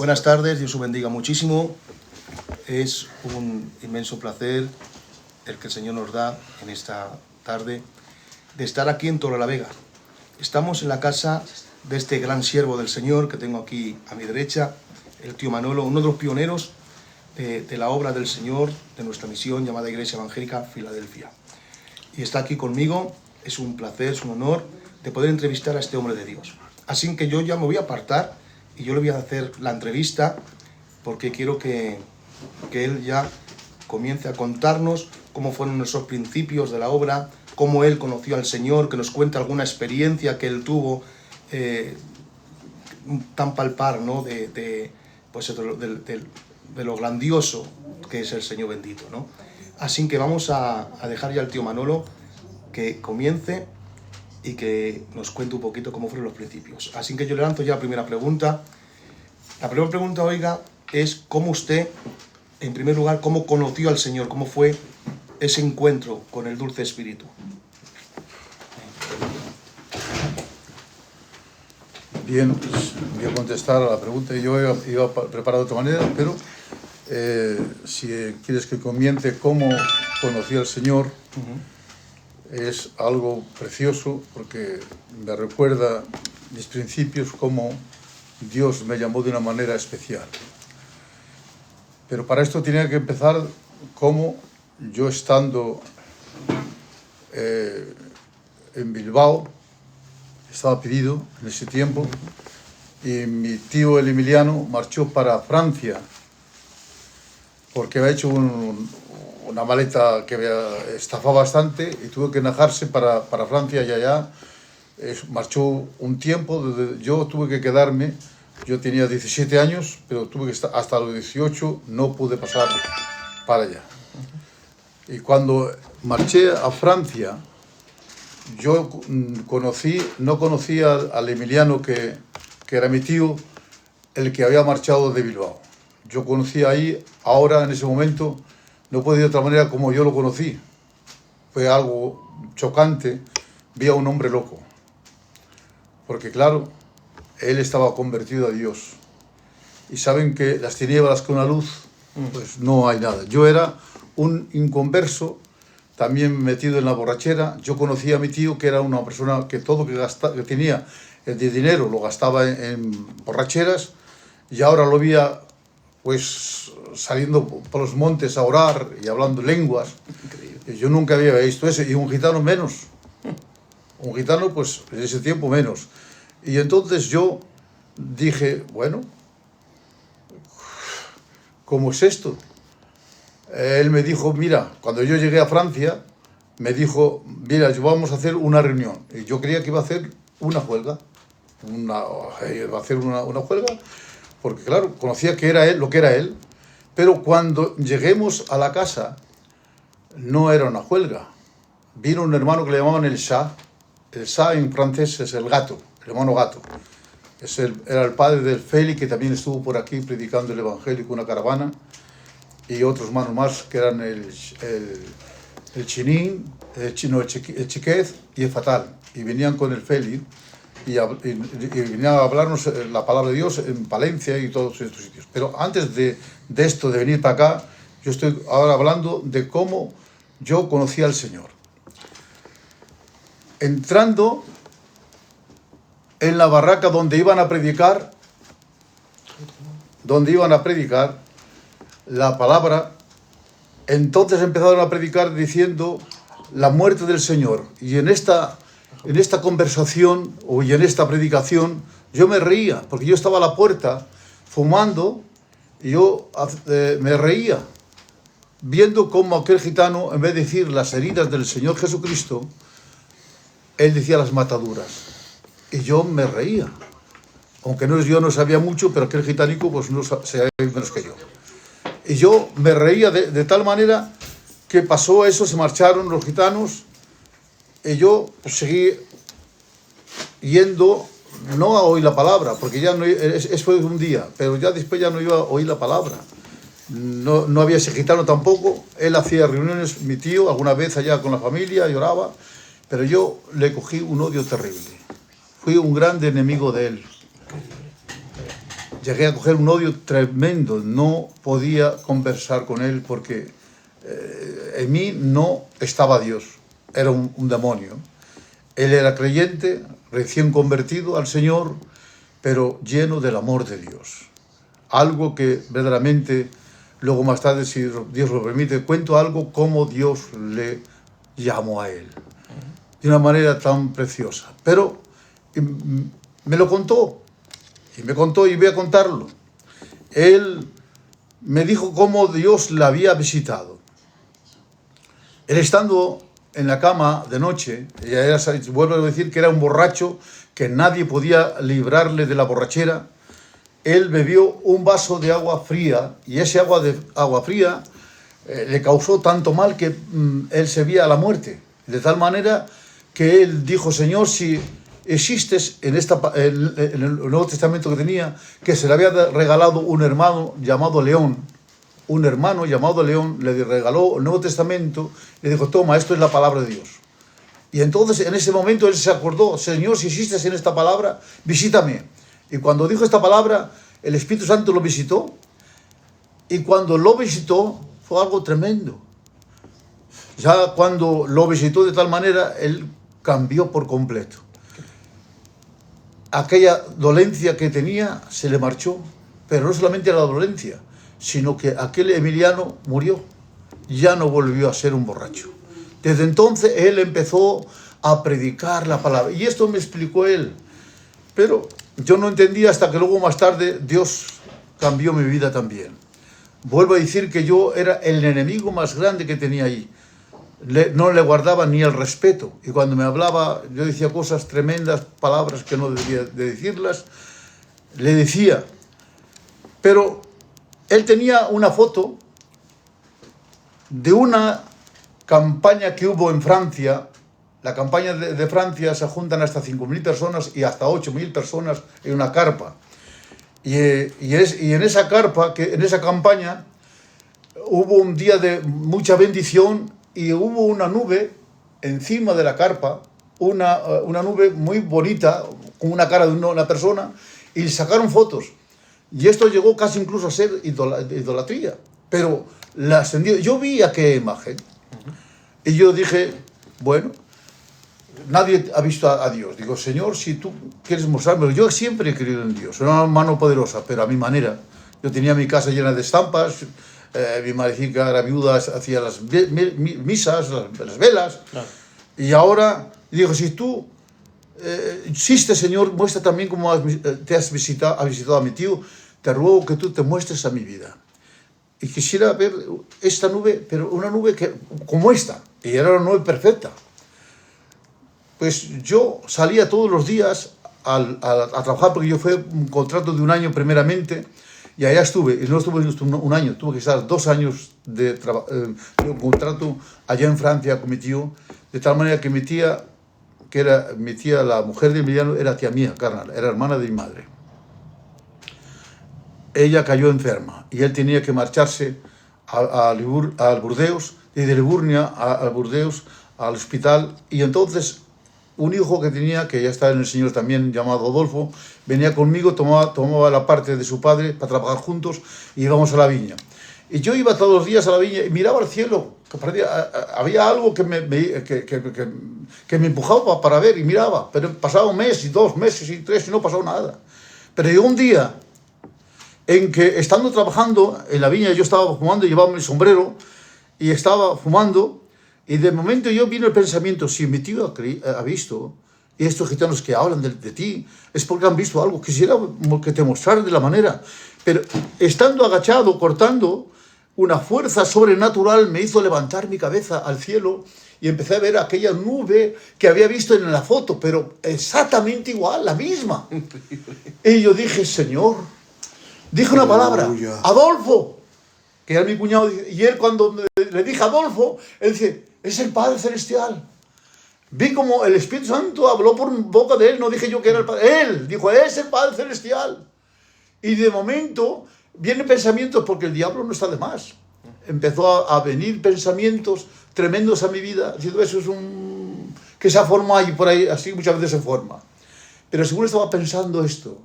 Buenas tardes, Dios os bendiga muchísimo. Es un inmenso placer el que el Señor nos da en esta tarde de estar aquí en Torrelavega. Estamos en la casa de este gran siervo del Señor que tengo aquí a mi derecha, el tío Manolo, uno de los pioneros de la obra del Señor, de nuestra misión llamada Iglesia Evangélica Filadelfia. Y está aquí conmigo, es un placer, es un honor de poder entrevistar a este hombre de Dios. Así que yo ya me voy a apartar y yo le voy a hacer la entrevista porque quiero que él ya comience a contarnos cómo fueron esos principios de la obra, cómo él conoció al Señor, que nos cuente alguna experiencia que él tuvo tan palpar, ¿no? de lo grandioso que es el Señor bendito, ¿no? Así que vamos a dejar ya al tío Manolo que comience y que nos cuente un poquito cómo fueron los principios. Así que yo le lanzo ya la primera pregunta. La primera pregunta, oiga, es cómo usted, en primer lugar, cómo conoció al Señor, cómo fue ese encuentro con el dulce Espíritu. Bien, pues voy a contestar a la pregunta. Yo iba preparado de otra manera, pero si quieres que comience cómo conocí al Señor, es algo precioso porque me recuerda mis principios, cómo Dios me llamó de una manera especial. Pero para esto tenía que empezar como yo estando en Bilbao, estaba pedido en ese tiempo, y mi tío el Emiliano marchó para Francia porque había hecho una maleta que estafaba bastante y tuvo que najarse para Francia y allá marchó un tiempo. Yo tuve que quedarme, yo tenía 17 años, pero tuve que estar hasta los 18, no pude pasar para allá. Y cuando marché a Francia, yo no conocía al Emiliano que era mi tío, el que había marchado de Bilbao. Yo conocí ahí, ahora en ese momento, no puede ir de otra manera como yo lo conocí. Fue algo chocante, vi a un hombre loco. Porque claro, él estaba convertido a Dios. Y saben que las tinieblas con la luz, pues no hay nada. Yo era un inconverso, también metido en la borrachera. Yo conocía a mi tío, que era una persona que todo que tenía de dinero lo gastaba en borracheras, y ahora lo veía pues saliendo por los montes a orar y hablando lenguas. Increíble. Yo nunca había visto eso, y un gitano menos. Un gitano, pues en ese tiempo menos. Y entonces yo dije, bueno, ¿cómo es esto? Él me dijo, mira, cuando yo llegué a Francia, me dijo, mira, vamos a hacer una reunión. Y yo creía que iba a hacer una huelga. Iba a hacer una huelga, porque claro, conocía que era él, lo que era él. Pero cuando lleguemos a la casa, no era una huelga. Vino un hermano que le llamaban el Shah. El Shah en francés es el gato, el hermano gato. Era el padre del Félix, que también estuvo por aquí predicando el Evangelio con una caravana. Y otros hermanos más que eran el Chinín, el Chiquez y el Fatal. Y venían con el Félix y venían a hablarnos la palabra de Dios en Palencia y todos estos sitios. Pero antes de esto, de venir para acá, yo estoy ahora hablando de cómo yo conocí al Señor. Entrando en la barraca donde iban a predicar la palabra, entonces empezaron a predicar diciendo la muerte del Señor. Y en esta conversación y en esta predicación yo me reía, porque yo estaba a la puerta fumando y yo me reía, viendo cómo aquel gitano, en vez de decir las heridas del Señor Jesucristo, él decía las mataduras. Y yo me reía. Aunque yo no sabía mucho, pero aquel gitanico pues no sabía menos que yo. Y yo me reía de tal manera que pasó eso, se marcharon los gitanos, y yo pues, seguí yendo, no a oír la palabra, porque ya no, eso fue un día, pero ya después ya no iba a oír la palabra. No había ese gitano tampoco. Él hacía reuniones, mi tío, alguna vez allá con la familia, lloraba, pero yo le cogí un odio terrible. Fui un grande enemigo de él. llegué a coger un odio tremendo. No podía conversar con él porque en mí no estaba Dios, era un demonio. Él era creyente, recién convertido al Señor, pero lleno del amor de Dios. Algo que verdaderamente, luego más tarde, si Dios lo permite, cuento algo como Dios le llamó a él, de una manera tan preciosa. Pero me lo contó, y me contó, y voy a contarlo. Él me dijo cómo Dios la había visitado. Él estando en la cama de noche, vuelvo a decir que era un borracho, que nadie podía librarle de la borrachera. Él bebió un vaso de agua fría, y ese agua fría le causó tanto mal que él se veía a la muerte. De tal manera que él dijo: Señor, si existes en el Nuevo Testamento que tenía, que se le había regalado un hermano llamado León, le regaló el Nuevo Testamento, le dijo: toma, esto es la palabra de Dios. Y entonces en ese momento él se acordó: Señor, si existes en esta palabra, visítame. Y cuando dijo esta palabra, el Espíritu Santo lo visitó, y cuando lo visitó fue algo tremendo. Ya cuando lo visitó de tal manera, él cambió por completo. Aquella dolencia que tenía se le marchó, pero no solamente la dolencia, sino que aquel Emiliano murió, ya no volvió a ser un borracho. Desde entonces él empezó a predicar la palabra, y esto me explicó él, pero yo no entendía hasta que luego más tarde Dios cambió mi vida también. Vuelvo a decir que yo era el enemigo más grande que tenía ahí. No le guardaba ni el respeto, y cuando me hablaba yo decía cosas tremendas, palabras que no debía de decirlas, le decía. Pero él tenía una foto de una campaña que hubo en Francia. La campaña de Francia se juntan hasta 5.000 personas y hasta 8.000 personas en una carpa. Y en esa carpa, en esa campaña, hubo un día de mucha bendición, y hubo una nube encima de la carpa, una nube muy bonita, con una cara de una persona, y sacaron fotos. Y esto llegó casi incluso a ser idolatría. Pero la ascendió. Yo vi aquella imagen, y yo dije: bueno, nadie ha visto a Dios. Digo: Señor, si tú quieres mostrármelo. Yo siempre he creído en Dios, era una mano poderosa, pero a mi manera. Yo tenía mi casa llena de estampas, mi madrecita era viuda, hacía las misas, las velas. Claro. Y ahora digo: si tú existes, Señor, muestra también cómo has visitado a mi tío. Te ruego que tú te muestres a mi vida. Y quisiera ver esta nube, pero una nube como esta. Y era una nube perfecta. Pues yo salía todos los días a trabajar, porque yo fue un contrato de un año primeramente, y allá estuve. Y no estuve un año, tuve que estar 2 años de un contrato allá en Francia con mi tío, de tal manera que mi tía, la mujer de Emiliano, era tía mía, carnal, era hermana de mi madre. Ella cayó enferma y él tenía que marcharse al Burdeos, y de Liburnia al Burdeos, al hospital. Y entonces un hijo que tenía, que ya estaba en el Señor también, llamado Adolfo, venía conmigo, tomaba la parte de su padre para trabajar juntos, y íbamos a la viña. Y yo iba todos los días a la viña y miraba al cielo, que había algo que me empujaba para ver, y miraba, pero pasaba 1 mes, y 2 meses, y 3, y no pasaba nada. Pero llegó un día en que, estando trabajando en la viña, yo estaba fumando, llevaba mi sombrero y estaba fumando, y de momento yo vino el pensamiento: si mi tío ha visto, y estos gitanos que hablan de ti, es porque han visto algo. Quisiera que te mostraran de la manera. Pero estando agachado, cortando, una fuerza sobrenatural me hizo levantar mi cabeza al cielo, y empecé a ver aquella nube que había visto en la foto, pero exactamente igual, la misma. Y yo dije: Señor, dije una palabra: Adolfo, que era mi cuñado, y él, cuando le dije Adolfo, él dice: es el Padre Celestial. Vi como el Espíritu Santo habló por boca de él, no dije yo que era el Padre. Él dijo: es el Padre Celestial. Y de momento vienen pensamientos, porque el diablo no está de más. Empezó a venir pensamientos tremendos a mi vida, diciendo: eso es que se ha formado ahí por ahí, así muchas veces se forma. Pero según estaba pensando esto,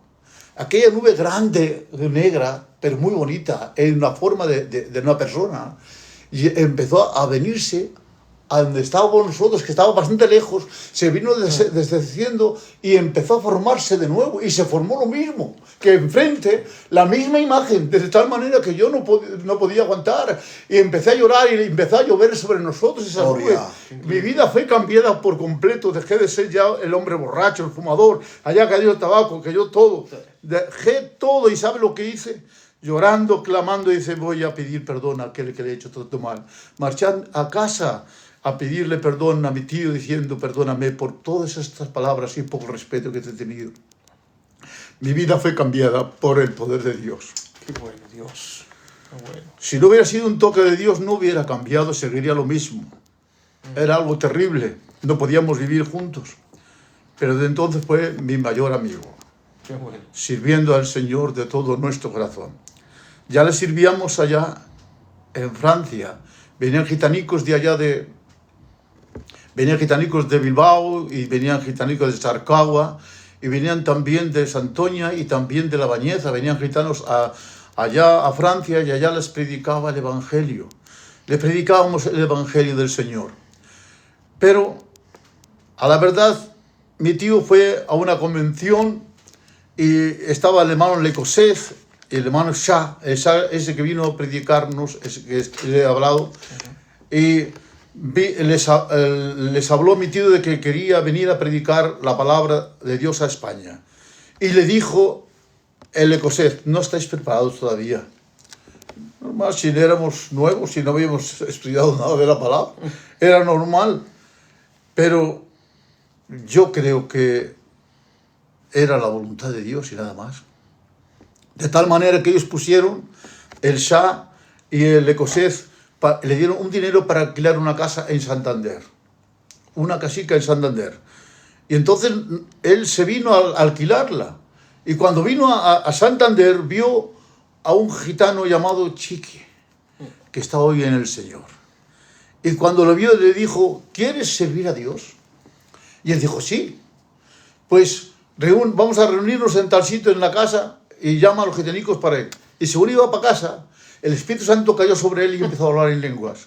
aquella nube grande, negra, pero muy bonita, en la forma de una persona, y empezó a venirse a donde estábamos nosotros, que estaba bastante lejos, se vino desciendo y empezó a formarse de nuevo, y se formó lo mismo, que enfrente, la misma imagen, de tal manera que yo no podía aguantar, y empecé a llorar, y empezó a llover sobre nosotros esas nubes. Mi vida fue cambiada por completo, dejé de ser ya el hombre borracho, el fumador, allá cayó el tabaco, cayó todo, dejé todo, y ¿sabe lo que hice? Llorando, clamando, dice, voy a pedir perdón a aquel que le he hecho todo mal. Marché a casa a pedirle perdón a mi tío, diciendo, perdóname por todas estas palabras y poco respeto que te he tenido. Mi vida fue cambiada por el poder de Dios. Qué bueno, Dios. Qué bueno. Si no hubiera sido un toque de Dios, no hubiera cambiado, seguiría lo mismo. Era algo terrible, no podíamos vivir juntos. Pero desde entonces fue mi mayor amigo. Qué bueno. Sirviendo al Señor de todo nuestro corazón. Ya le servíamos allá en Francia. Venían gitanicos de allá Venían gitanicos de Bilbao y venían gitanicos de Sarcagua y venían también de Santoña y también de La Bañeza. Venían gitanos allá a Francia y allá les predicaba el Evangelio. Le predicábamos el Evangelio del Señor. Pero, a la verdad, mi tío fue a una convención y estaba el hermano Lecosez y el hermano Shah, ese que vino a predicarnos, ese que le he hablado, y les habló mi tío de que quería venir a predicar la palabra de Dios a España. Y le dijo el Lecosez, no estáis preparados todavía. Normal, si éramos nuevos, si no habíamos estudiado nada de la palabra, era normal. Pero yo creo que era la voluntad de Dios y nada más. De tal manera que ellos pusieron, el Shah y el Lecosez, le dieron un dinero para alquilar una casa en Santander. Una casica en Santander. Y entonces él se vino a alquilarla. Y cuando vino a Santander, vio a un gitano llamado Chiqui, que está hoy en el Señor. Y cuando lo vio, le dijo, ¿quieres servir a Dios? Y él dijo, sí. Pues vamos a reunirnos en tal sitio en la casa y llama a los gitanicos para él. Y según iba para casa, el Espíritu Santo cayó sobre él y empezó a hablar en lenguas.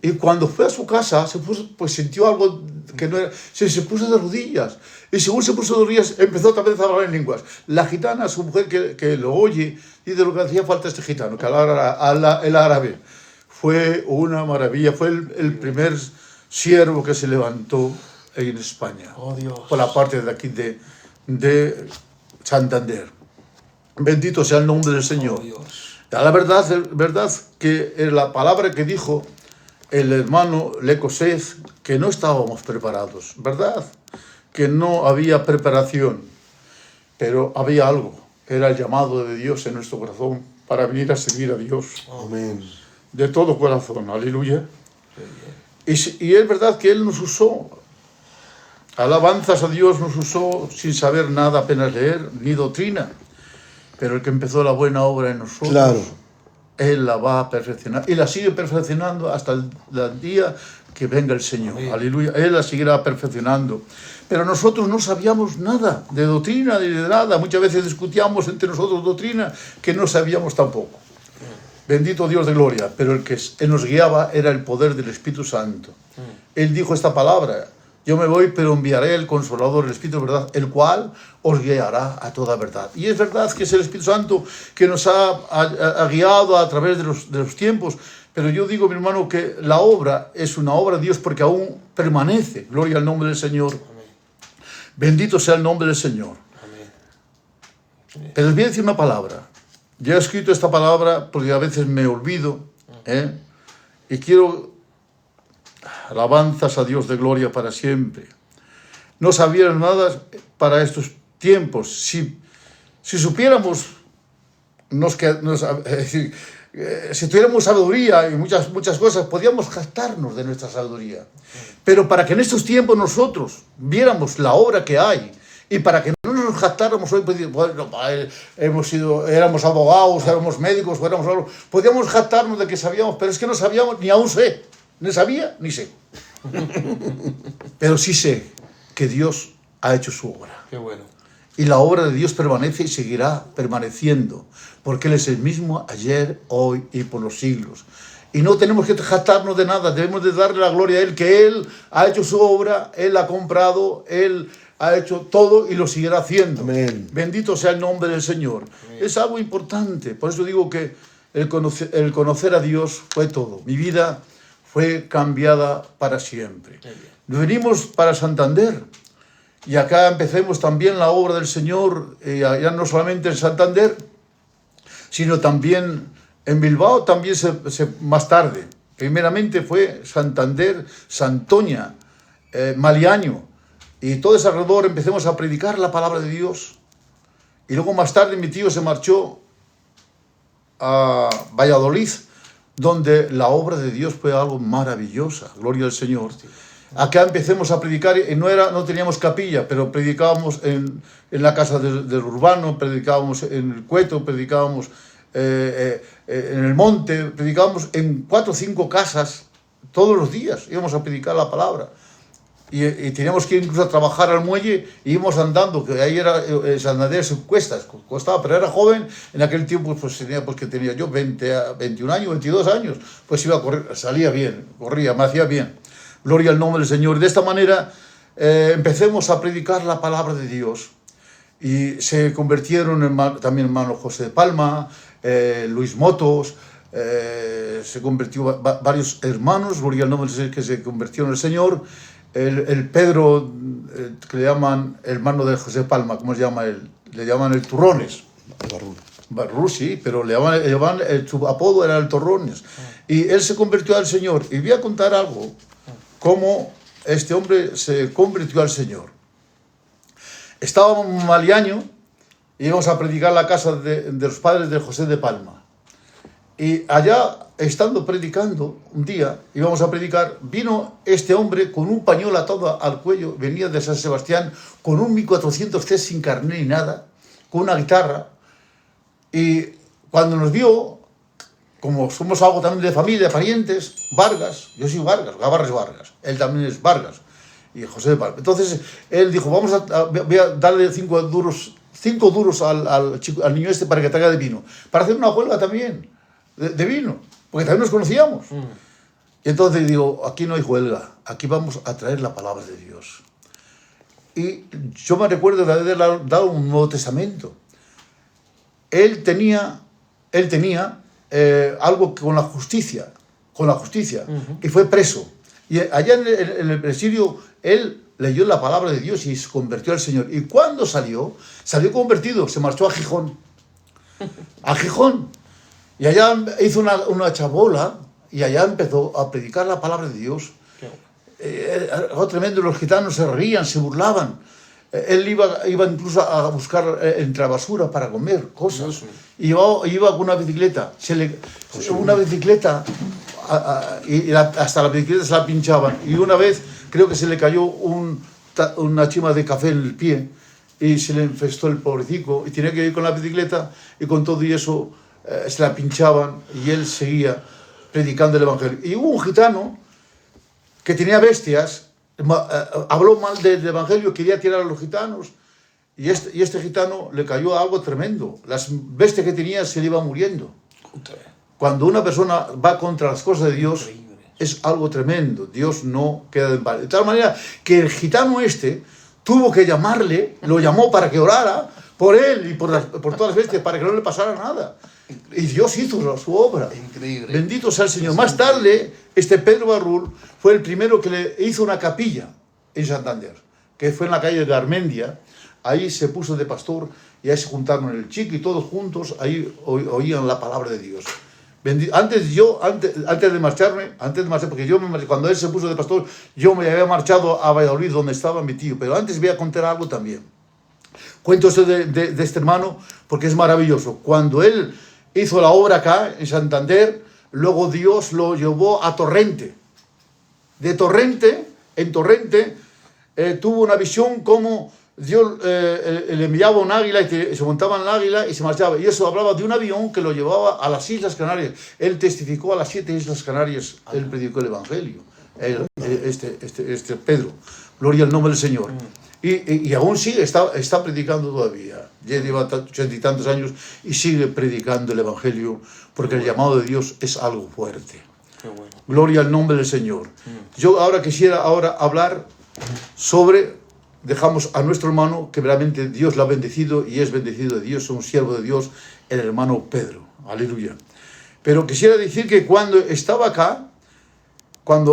Y cuando fue a su casa, pues sintió algo que no era... Se puso de rodillas. Y según se puso de rodillas, empezó otra vez a hablar en lenguas. La gitana, su mujer que lo oye, dice lo que hacía falta este gitano, que hablara el árabe. Fue una maravilla. Fue el primer siervo que se levantó en España. Oh, Dios. Por la parte de aquí de Santander. Bendito sea el nombre del Señor. Oh, Dios. La verdad que la palabra que dijo el hermano Lecosez, que no estábamos preparados, ¿verdad? Que no había preparación, pero había algo, era el llamado de Dios en nuestro corazón para venir a servir a Dios. Amén. De todo corazón, aleluya. Y es verdad que Él nos usó, alabanzas a Dios, nos usó sin saber nada, apenas leer, ni doctrina. Pero el que empezó la buena obra en nosotros, Claro. Él la va a perfeccionar. Y la sigue perfeccionando hasta el día que venga el Señor. Amén. Aleluya. Él la seguirá perfeccionando. Pero nosotros no sabíamos nada de doctrina ni de nada. Muchas veces discutíamos entre nosotros doctrina que no sabíamos tampoco. Bendito Dios de gloria. Pero el que nos guiaba era el poder del Espíritu Santo. Él dijo esta palabra. Yo me voy, pero enviaré el Consolador, el Espíritu de verdad, el cual os guiará a toda verdad. Y es verdad que es el Espíritu Santo que nos ha guiado a través de los tiempos. Pero yo digo, mi hermano, que la obra es una obra de Dios porque aún permanece. Gloria al nombre del Señor. Amén. Bendito sea el nombre del Señor. Amén. Pero les voy a decir una palabra. Yo he escrito esta palabra porque a veces me olvido. Y quiero... Alabanzas a Dios de gloria para siempre. No sabían nada para estos tiempos. Si supiéramos, si tuviéramos sabiduría y muchas cosas, podíamos jactarnos de nuestra sabiduría. Pero para que en estos tiempos nosotros viéramos la obra que hay y para que no nos jactáramos hoy, bueno, éramos abogados, éramos médicos, éramos algo, podíamos jactarnos de que sabíamos, pero es que no sabíamos, ni aún sé. Ni sabía, ni sé. Pero sí sé que Dios ha hecho su obra. Qué bueno. Y la obra de Dios permanece y seguirá permaneciendo, porque Él es el mismo ayer, hoy y por los siglos. Y no tenemos que jactarnos de nada, debemos de darle la gloria a Él, que Él ha hecho su obra, Él ha comprado, Él ha hecho todo y lo seguirá haciendo. Amén. Bendito sea el nombre del Señor. Amén. Es algo importante, por eso digo que el conocer a Dios fue todo. Mi vida fue cambiada para siempre. Venimos para Santander y acá empecemos también la obra del Señor, ya no solamente en Santander, sino también en Bilbao, también más tarde. Primeramente fue Santander, Santoña, Maliaño, y todo ese alrededor empecemos a predicar la palabra de Dios. Y luego más tarde mi tío se marchó a Valladolid, donde la obra de Dios fue algo maravillosa, gloria al Señor. Acá empecemos a predicar, y no teníamos capilla, pero predicábamos en la casa del urbano, predicábamos en el Cueto, predicábamos en el monte, predicábamos en 4 o 5 casas todos los días, íbamos a predicar la palabra. Y teníamos que ir incluso a trabajar al muelle y íbamos andando, que ahí era Santander sin cuestas, costaba, pero era joven, en aquel tiempo pues que tenía yo 21 años, 22 años, pues iba a correr, salía bien, corría, me hacía bien. Gloria al nombre del Señor. De esta manera empecemos a predicar la palabra de Dios. Y se convirtieron también hermano José de Palma, Luis Motos, se convirtió varios hermanos, gloria al nombre del Señor, que se convirtieron en el Señor. El Pedro, que le llaman hermano de José Palma, ¿cómo se llama él? Le llaman el Turrones. Barrú, sí, pero su apodo era el Turrones. Y él se convirtió al Señor. Y voy a contar algo, cómo este hombre se convirtió al Señor. Estábamos en Maliaño y íbamos a predicar la casa de los padres de José de Palma. Y allá, estando predicando, un día íbamos a predicar, vino este hombre con un pañuelo atado al cuello, venía de San Sebastián, con un 1400C sin carné ni nada, con una guitarra, y cuando nos vio, como somos algo también de familia, parientes, Vargas, yo soy Vargas, Gavarra es Vargas, él también es Vargas, y José de Palma. Entonces, él dijo, voy a darle 5 duros al niño este para que traiga de vino, para hacer una huelga también. De vino, porque también nos conocíamos. Y entonces digo, aquí no hay huelga, aquí vamos a traer la palabra de Dios. Y yo me recuerdo de haber dado un Nuevo Testamento. Él tenía algo con la justicia, y fue preso. Y allá en el presidio, él leyó la palabra de Dios y se convirtió al Señor. Y cuando salió convertido, se marchó a Gijón. A Gijón. Y allá hizo una chabola y allá empezó a predicar la palabra de Dios. Algo tremendo, los gitanos se reían, se burlaban. Él iba incluso a buscar entre la basura para comer cosas. Y iba con una bicicleta. Y hasta la bicicleta se la pinchaban. Y una vez creo que se le cayó una chima de café en el pie y se le infestó el pobrecico y tenía que ir con la bicicleta y con todo y eso se la pinchaban y él seguía predicando el Evangelio. Y hubo un gitano que tenía bestias, habló mal del Evangelio, quería tirar a los gitanos y este gitano le cayó algo tremendo. Las bestias que tenía se le iban muriendo. Cuando una persona va contra las cosas de Dios, es algo tremendo. Dios no queda en paz. De tal manera que el gitano tuvo que llamarle, lo llamó para que orara por él y por todas las bestias, para que no le pasara nada. Y Dios hizo su obra. Increíble. Bendito sea el Señor. Más tarde, Pedro Barrul fue el primero que le hizo una capilla en Santander, que fue en la calle de Garmendia. Ahí se puso de pastor y ahí se juntaron el chico y todos juntos, ahí oían la palabra de Dios. Antes de marcharme, porque cuando él se puso de pastor, yo me había marchado a Valladolid, donde estaba mi tío, pero antes voy a contar algo también. Cuento esto de este hermano porque es maravilloso. Cuando él hizo la obra acá, en Santander, luego Dios lo llevó a Torrente. En Torrente, tuvo una visión como Dios le enviaba un águila y se montaba en el águila y se marchaba. Y eso hablaba de un avión que lo llevaba a las Islas Canarias. Él testificó a las 7 Islas Canarias, él predicó el Evangelio. Pedro, gloria al nombre del Señor. Y aún sigue, está predicando todavía. Ya lleva 80 y tantos años y sigue predicando el Evangelio, porque el llamado de Dios es algo fuerte. Qué bueno. Gloria al nombre del Señor. Yo ahora quisiera hablar sobre, dejamos a nuestro hermano, que realmente Dios lo ha bendecido y es bendecido de Dios, es un siervo de Dios, el hermano Pedro. Aleluya. Pero quisiera decir que cuando estaba acá,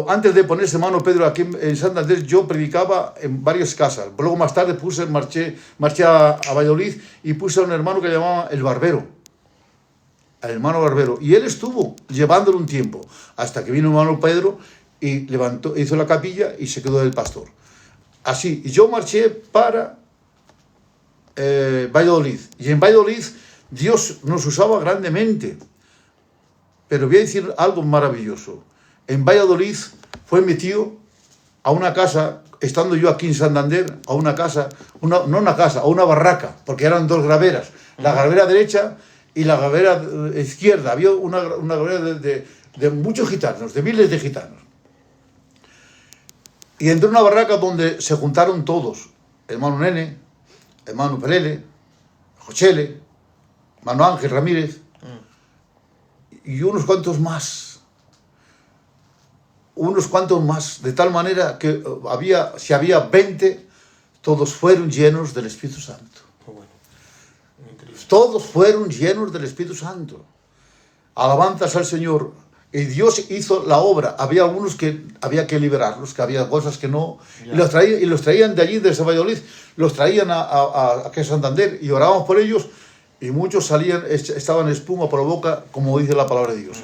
antes de ponerse hermano Pedro aquí en Santander, yo predicaba en varias casas. Luego más tarde marché a Valladolid y puse a un hermano que llamaba el Barbero. Al hermano Barbero. Y él estuvo llevándolo un tiempo, hasta que vino el hermano Pedro y hizo la capilla y se quedó el pastor. Así, y yo marché para Valladolid. Y en Valladolid Dios nos usaba grandemente. Pero voy a decir algo maravilloso. En Valladolid fue mi tío a una casa, estando yo aquí en Santander, a una casa, no una casa, a una barraca, porque eran dos graveras, la gravera derecha y la gravera izquierda. Había una gravera de muchos gitanos, de miles de gitanos. Y entré en una barraca donde se juntaron todos, hermano Nene, hermano Perele, Jochele, hermano Ángel Ramírez, y unos cuantos más, de tal manera que si había 20, todos fueron llenos del Espíritu Santo. Bueno. Increíble. Todos fueron llenos del Espíritu Santo. Alabanzas al Señor. Y Dios hizo la obra. Había algunos que había que liberarlos, que había cosas que no... Y los traían de allí, de Valladolid, los traían aquí a Santander y orábamos por ellos. Y muchos estaban espuma por la boca, como dice la palabra de Dios.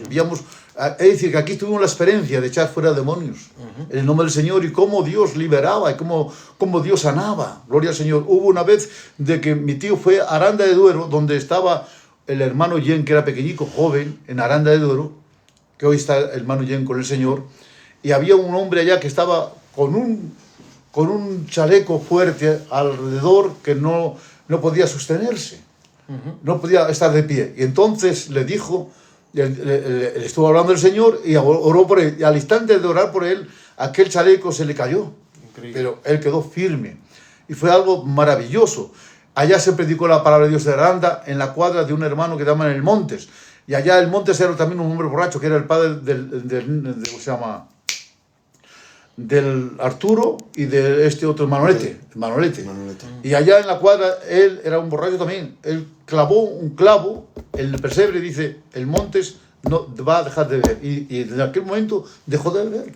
Es decir, que aquí tuvimos la experiencia de echar fuera demonios en el nombre del Señor, y cómo Dios liberaba y cómo Dios sanaba. Gloria al Señor. Hubo una vez de que mi tío fue a Aranda de Duero, donde estaba el hermano Yen, que era pequeñico, joven, en Aranda de Duero, que hoy está el hermano Yen con el Señor, y había un hombre allá que estaba con un chaleco fuerte alrededor, que no podía sostenerse. No podía estar de pie. Y entonces le dijo, le estuvo hablando el Señor y oró por él. Y al instante de orar por él, aquel chaleco se le cayó. Increíble. Pero él quedó firme. Y fue algo maravilloso. Allá se predicó la palabra de Dios de Aranda, en la cuadra de un hermano que llaman el Montes. Y allá el Montes era también un hombre borracho, que era el padre ¿cómo se llama? Del Arturo y de este otro Manolete. Y allá en la cuadra él era un borracho también. Él clavó un clavo en el pesebre y dice, el Montes no va a dejar de beber. Y en aquel momento dejó de beber.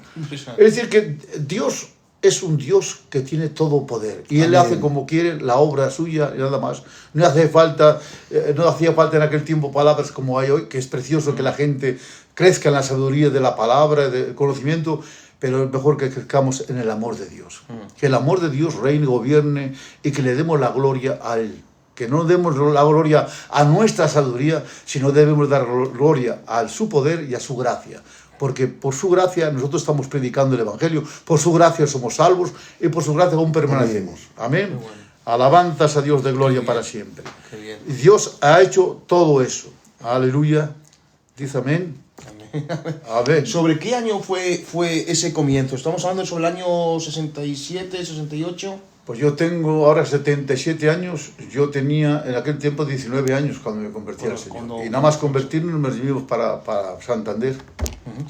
Es decir, que Dios es un Dios que tiene todo poder. Y Él hace como quiere la obra suya y nada más. No hacía falta en aquel tiempo palabras como hay hoy, que es precioso que la gente crezca en la sabiduría de la palabra, del conocimiento, pero es mejor que crezcamos en el amor de Dios. Que el amor de Dios reine y gobierne y que le demos la gloria a Él. Que no demos la gloria a nuestra sabiduría, sino debemos dar gloria a su poder y a su gracia. Porque por su gracia nosotros estamos predicando el Evangelio, por su gracia somos salvos y por su gracia aún permanecemos. Amén. Bueno. Alabanzas a Dios de gloria para siempre. Y Dios ha hecho todo eso. Aleluya. Dice amén. A ver. ¿Sobre qué año fue ese comienzo? ¿Estamos hablando sobre el año 67, 68? Pues yo tengo ahora 77 años. Yo tenía en aquel tiempo 19 años cuando me convertí al Señor. Y nada más convertirnos nos vinimos para Santander.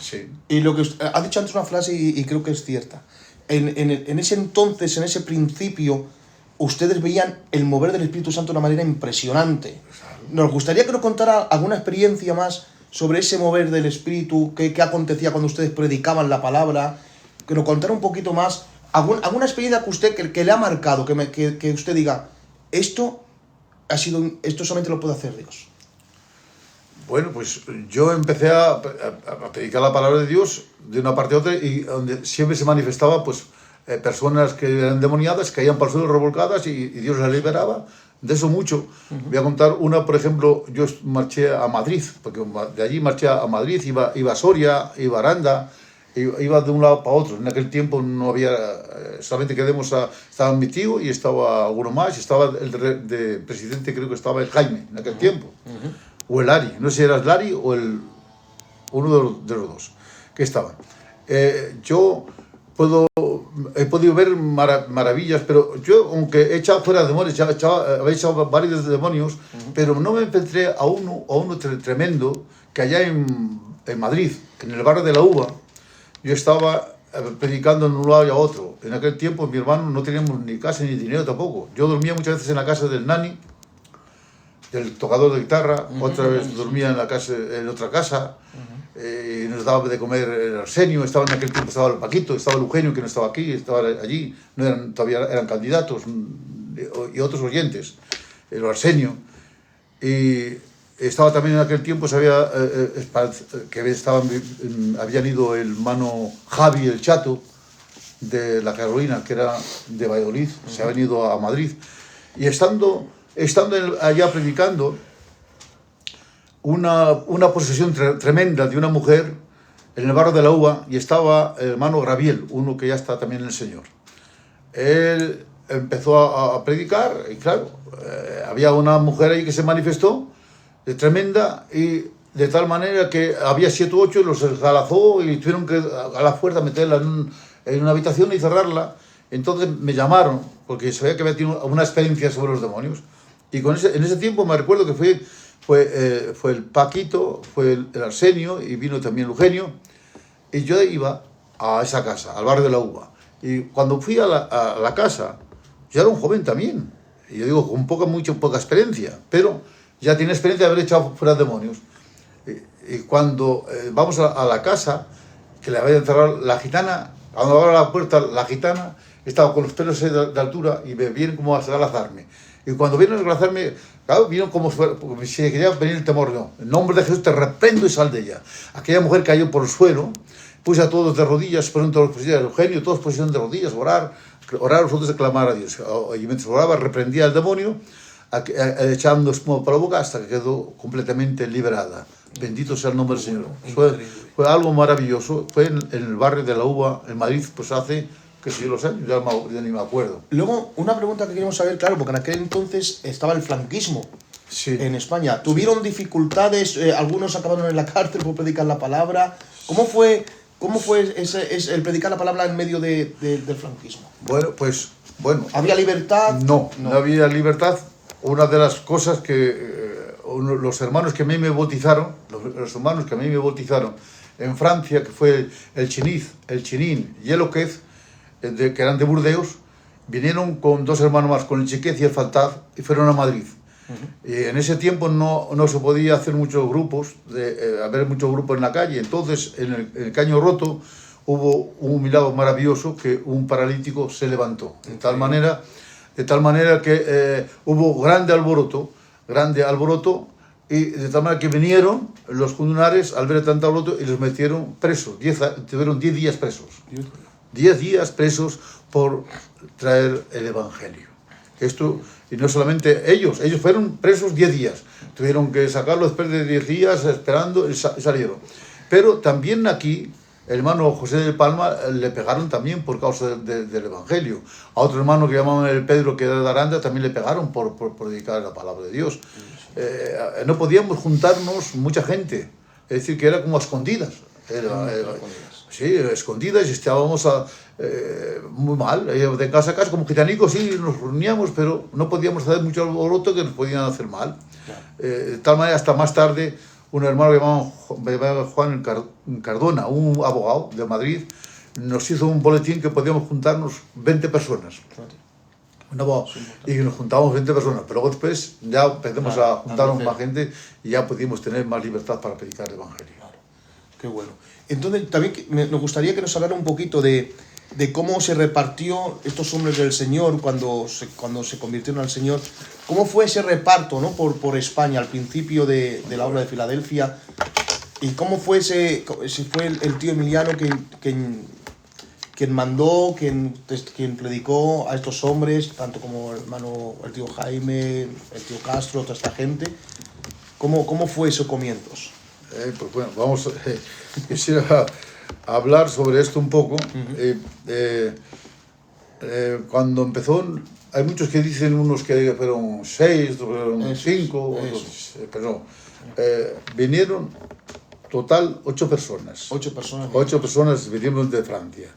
Sí. Y lo que ha dicho antes una frase y creo que es cierta. En ese entonces, en ese principio, ustedes veían el mover del Espíritu Santo de una manera impresionante. Nos gustaría que nos contara alguna experiencia más sobre ese mover del Espíritu, qué acontecía cuando ustedes predicaban la palabra, que nos contara un poquito más, alguna experiencia que usted que le ha marcado, que usted diga, esto solamente lo puede hacer Dios. Bueno, pues yo empecé a predicar la palabra de Dios de una parte a otra, y donde siempre se manifestaba pues personas que eran endemoniadas, caían por el suelo revolcadas y Dios las liberaba. De eso mucho. Voy a contar una, por ejemplo, yo marché a Madrid, porque de allí marché a Madrid, iba a Soria, iba a Aranda, iba de un lado para otro. En aquel tiempo no había, solamente estaba mi tío y estaba alguno más, y estaba el de presidente, creo que estaba el Jaime en aquel tiempo, o el Ari, no sé si era el Ari o uno de los dos que estaban. Yo he podido ver maravillas, pero yo, aunque he echado fuera demonios, había echado varios demonios, pero no me encontré a uno tremendo, que allá en Madrid, en el barrio de la Uva, yo estaba predicando en un lado y a otro. En aquel tiempo mi hermano no teníamos ni casa ni dinero tampoco. Yo dormía muchas veces en la casa del nani, del tocador de guitarra, otra vez dormía en otra casa, y nos daba de comer el Arsenio. Estaba en aquel tiempo, estaba el Paquito, estaba el Eugenio, que no estaba aquí, estaba allí, todavía eran candidatos, y otros oyentes, el Arsenio. Y estaba también en aquel tiempo, habían ido el hermano Javi, el Chato, de la Carolina, que era de Valladolid, se habían ido a Madrid. Y estando allá predicando, una posesión tremenda de una mujer en el barrio de la Uva, y estaba el hermano Graviel, uno que ya está también en el Señor. Él empezó a predicar, y claro, había una mujer ahí que se manifestó, tremenda, y de tal manera que había 7 u 8, los esgalazó y tuvieron que a la fuerza meterla en una habitación y cerrarla. Entonces me llamaron, porque sabía que había tenido una experiencia sobre los demonios. Y en ese tiempo me recuerdo que fue el Paquito, fue el Arsenio, y vino también Eugenio. Y yo iba a esa casa, al barrio de la Uva. Y cuando fui a la casa, yo era un joven también. Y yo digo, con poca experiencia, pero ya tiene experiencia de haber echado fuera demonios. Y cuando vamos a la casa, que le había encerrado la gitana, cuando abro la puerta, la gitana estaba con los pelos de altura y me vienen como a esgalazarme. Y cuando vienen a esgalazarme, claro, vieron como si quería venir el temor. No, en nombre de Jesús te reprendo y sal de ella. Aquella mujer cayó por el suelo, puse a todos de rodillas, fueron todos pusieron a Eugenio, todos pusieron de rodillas, orar nosotros a clamar a Dios. Y mientras oraba, reprendía al demonio, echando espuma por la boca hasta que quedó completamente liberada. Bendito sea el nombre del Señor. Fue algo maravilloso. Fue en el barrio de la Uva, en Madrid, pues hace, qué sé yo, los años, ya ni me acuerdo. Luego, una pregunta que queremos saber, claro, porque en aquel entonces estaba el franquismo en España. ¿Tuvieron dificultades? Algunos acabaron en la cárcel por predicar la palabra. ¿Cómo fue el predicar la palabra en medio del franquismo? Bueno. ¿Había libertad? No había libertad. Una de las cosas que los hermanos que a mí me bautizaron, en Francia, que fue el Chinín y el Oquez, que eran de Burdeos, vinieron con 2 hermanos más, con el Chiquez y el Faltaz, y fueron a Madrid. Y en ese tiempo no se podía hacer muchos grupos, haber muchos grupos en la calle. Entonces, en el Caño Roto hubo un milagro maravilloso, que un paralítico se levantó. De tal manera que hubo grande alboroto, y de tal manera que vinieron los comunares al ver tanto alboroto y los metieron presos. Tuvieron 10 días presos. 10 días presos por traer el Evangelio. Y no solamente ellos fueron presos 10 días. Tuvieron que sacarlo después de 10 días esperando y salieron. Pero también aquí, el hermano José de Palma, le pegaron también por causa del Evangelio. A otro hermano que llamaban el Pedro, que era de Aranda, también le pegaron por predicar la palabra de Dios. No podíamos juntarnos mucha gente, es decir, que era como a escondidas. Sí, escondidas, y estábamos muy mal, de casa a casa, como gitanicos, sí, nos reuníamos, pero no podíamos hacer mucho alboroto, que nos podían hacer mal. De tal manera, hasta más tarde, un hermano que llamaba Juan Cardona, un abogado de Madrid, nos hizo un boletín que podíamos juntarnos 20 personas. Y nos juntábamos 20 personas, pero luego después ya empezamos a juntarnos más gente y ya pudimos tener más libertad para predicar el Evangelio. Claro. Qué bueno. Entonces, también nos gustaría que nos hablara un poquito de cómo se repartió estos hombres del Señor cuando se convirtieron al Señor. ¿Cómo fue ese reparto, ¿no? por España al principio de la obra de Filadelfia? ¿Y cómo fue si fue el tío Emiliano quien mandó, quien predicó a estos hombres, tanto como el tío Jaime, el tío Castro, toda esta gente? ¿Cómo fue esos comienzos? Pues bueno, quisiera hablar sobre esto un poco. Cuando empezó, hay muchos que dicen, unos que fueron 6, otros fueron 5, otros, pero no. Vinieron total 8 personas. 8 personas. 8 personas vinieron de Francia,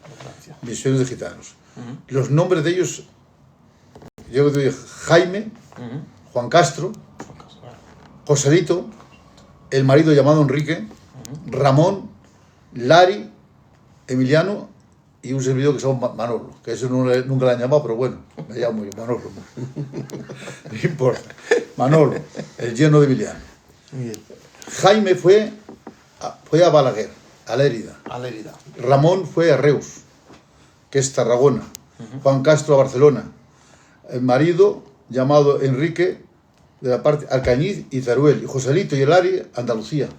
misiones de gitanos. Los nombres de ellos, yo digo Jaime, Juan Castro, Joselito, el marido llamado Enrique, Ramón, Lari, Emiliano y un servidor que se llama Manolo, que eso nunca le han llamado, pero bueno, me llamo yo Manolo. No importa. Manolo, el yerno de Emiliano. Jaime fue a Balaguer, a Lérida. Ramón fue a Reus, que es Tarragona. Juan Castro a Barcelona. El marido, llamado Enrique, de la parte Alcañiz y Teruel. Y Joselito y Elari, Andalucía.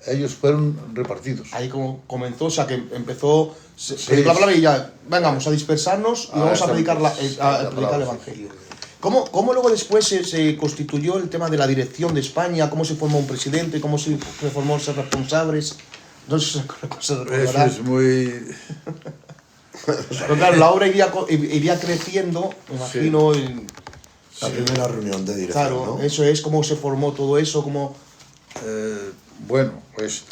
Ellos fueron repartidos. Ahí como comenzó, o sea que empezó, predicó la palabra y ya, vengamos a dispersarnos y vamos a predicar, predicar el Evangelio. ¿Cómo luego después se constituyó el tema de la dirección de España? ¿Cómo se formó un presidente? ¿Cómo se formó ser responsables? No sé si se recordará. Eso es muy... Pero claro, la obra iría creciendo, me imagino. La primera reunión de dirección, claro, ¿no? eso es, cómo se formó todo eso, cómo... Bueno, pues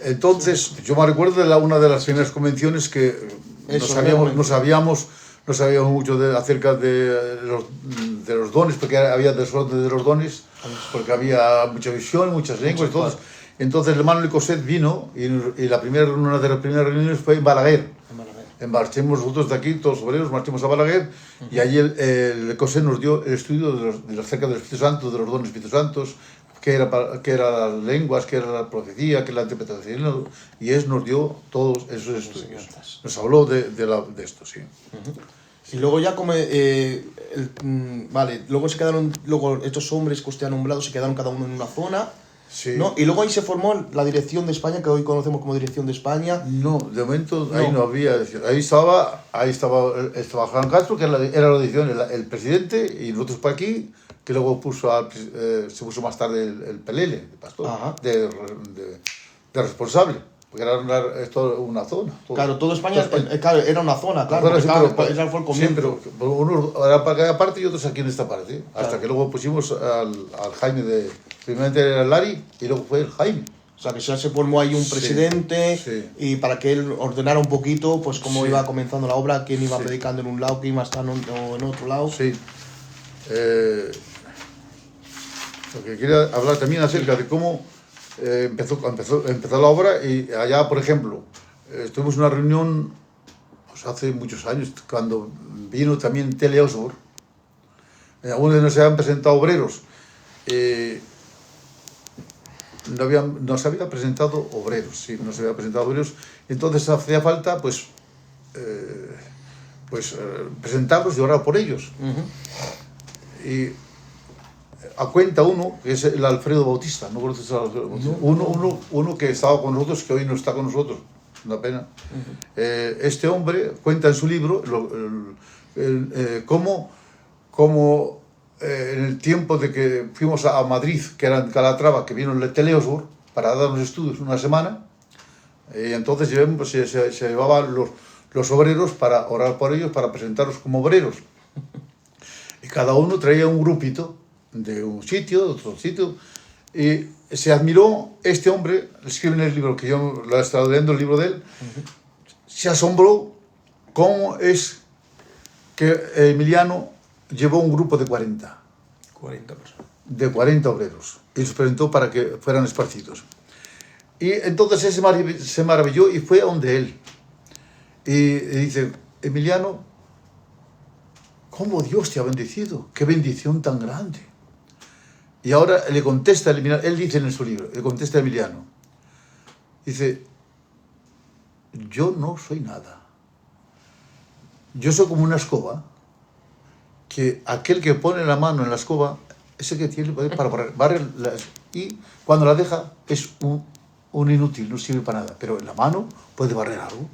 entonces yo me recuerdo de una de las primeras convenciones que no sabíamos mucho acerca de los dones, porque había desorden de los dones, porque había mucha visión, muchas lenguas, entonces el hermano Licoset vino y una de las primeras reuniones fue en Balaguer. Marchemos nosotros de aquí, todos los obreros, marchemos a Balaguer, y allí el Licoset nos dio el estudio acerca del Espíritu Santo, de los dones Espíritu Santos, qué era las lenguas, qué era la profecía, qué era la interpretación, y él nos dio todos esos estudios. Nos habló de esto, sí. Y luego ya como luego se quedaron, estos hombres que usted ha nombrado se quedaron cada uno en una zona, sí. ¿no? Y luego ahí se formó la dirección de España, que hoy conocemos como dirección de España. No, de momento ahí no había, ahí estaba Juan Castro, que era la dirección, el presidente, y nosotros para aquí, que luego se puso más tarde el Pelele, el pastor, de responsable, porque era una zona. Claro, toda España, claro, era una zona, claro, ese fue el comienzo. Sí, pero unos era para cada parte y otros aquí en esta parte, hasta que luego pusimos al Jaime primeramente era el Lari y luego fue el Jaime. O sea, que ya se formó ahí un presidente, y para que él ordenara un poquito, pues cómo iba comenzando la obra, quién iba predicando en un lado, quién iba a estar en otro lado. Sí. Porque quería hablar también acerca de cómo empezó la obra, y allá, por ejemplo, tuvimos una reunión pues, hace muchos años, cuando vino también Tele Osborne. Algunos nos habían presentado obreros. Nos había presentado obreros, y entonces hacía falta presentarlos y orar por ellos. Y a cuenta uno, que es el Alfredo Bautista, ¿no conoces a Alfredo Bautista? Uno que estaba con nosotros, que hoy no está con nosotros, una pena. Este hombre cuenta en su libro cómo en el tiempo de que fuimos a Madrid, que era en Calatrava, que vino el Tele Osborne para darnos estudios una semana, y entonces se llevaban los obreros para orar por ellos, para presentarlos como obreros. Y cada uno traía un grupito de un sitio, de otro sitio, y se admiró este hombre, escribe en el libro, que yo lo he estado leyendo, el libro de él, se asombró cómo es que Emiliano llevó un grupo de 40 personas. De 40 obreros, y los presentó para que fueran esparcidos. Y entonces él se maravilló y fue a donde él. Y dice, Emiliano, ¿cómo Dios te ha bendecido? ¡Qué bendición tan grande! Y ahora le contesta a Emiliano, él dice en su libro, le contesta a Emiliano, dice, yo no soy nada. Yo soy como una escoba, que aquel que pone la mano en la escoba, ese que tiene para barrer, y cuando la deja es un inútil, no sirve para nada, pero en la mano puede barrer algo.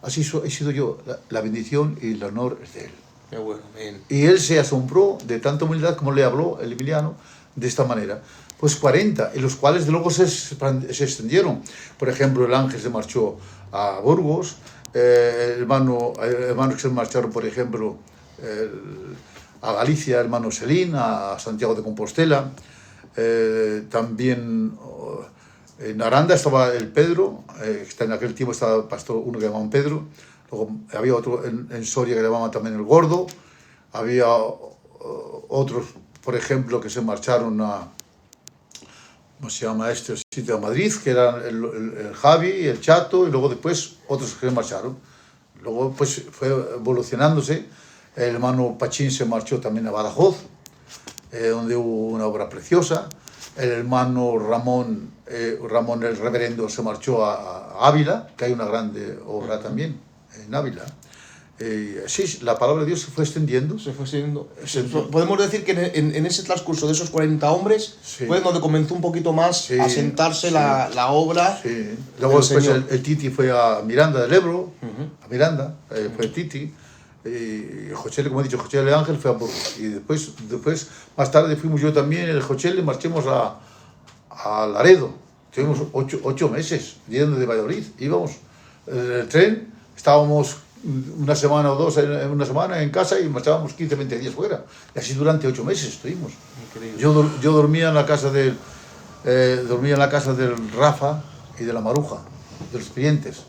Así he sido yo, la bendición y el honor es de él. Qué bueno, bien. Y él se asombró de tanta humildad como le habló el Emiliano de esta manera. Pues 40, en los cuales luego se extendieron. Por ejemplo, el Ángel se marchó a Burgos, hermanos que se marcharon, por ejemplo, a Galicia, hermano Selín, a Santiago de Compostela, también En Aranda estaba el Pedro, en aquel tiempo estaba pastor uno que llamaban Pedro, luego había otro en Soria que llamaban también el Gordo, había otros, por ejemplo, que se marcharon a, ¿cómo se llama este sitio? A Madrid, que eran el Javi, el Chato, y luego después otros que se marcharon. Luego pues fue evolucionándose, el hermano Pachín se marchó también a Badajoz, donde hubo una obra preciosa. El hermano Ramón, Ramón el Reverendo, se marchó a Ávila, que hay una grande obra también en Ávila. Sí, la palabra de Dios se fue extendiendo. Se fue extendiendo. Podemos decir que en ese transcurso de esos 40 hombres sí. fue donde comenzó un poquito más sí, a sentarse sí. la obra. Sí. Luego después el Titi fue a Miranda del Ebro, a Miranda, fue el Titi. Y Jochele, como he dicho, Jochele Ángel fue a Burgos. Y después, más tarde fuimos yo también, el Jochele, marchemos a Laredo. Tuvimos 8 meses yendo de Valladolid. Íbamos en el tren, estábamos una semana o dos, una semana en casa y marchábamos 15, 20 días fuera. Y así durante 8 meses estuvimos. Yo dormía en la casa del Rafa y de la Maruja, de los clientes.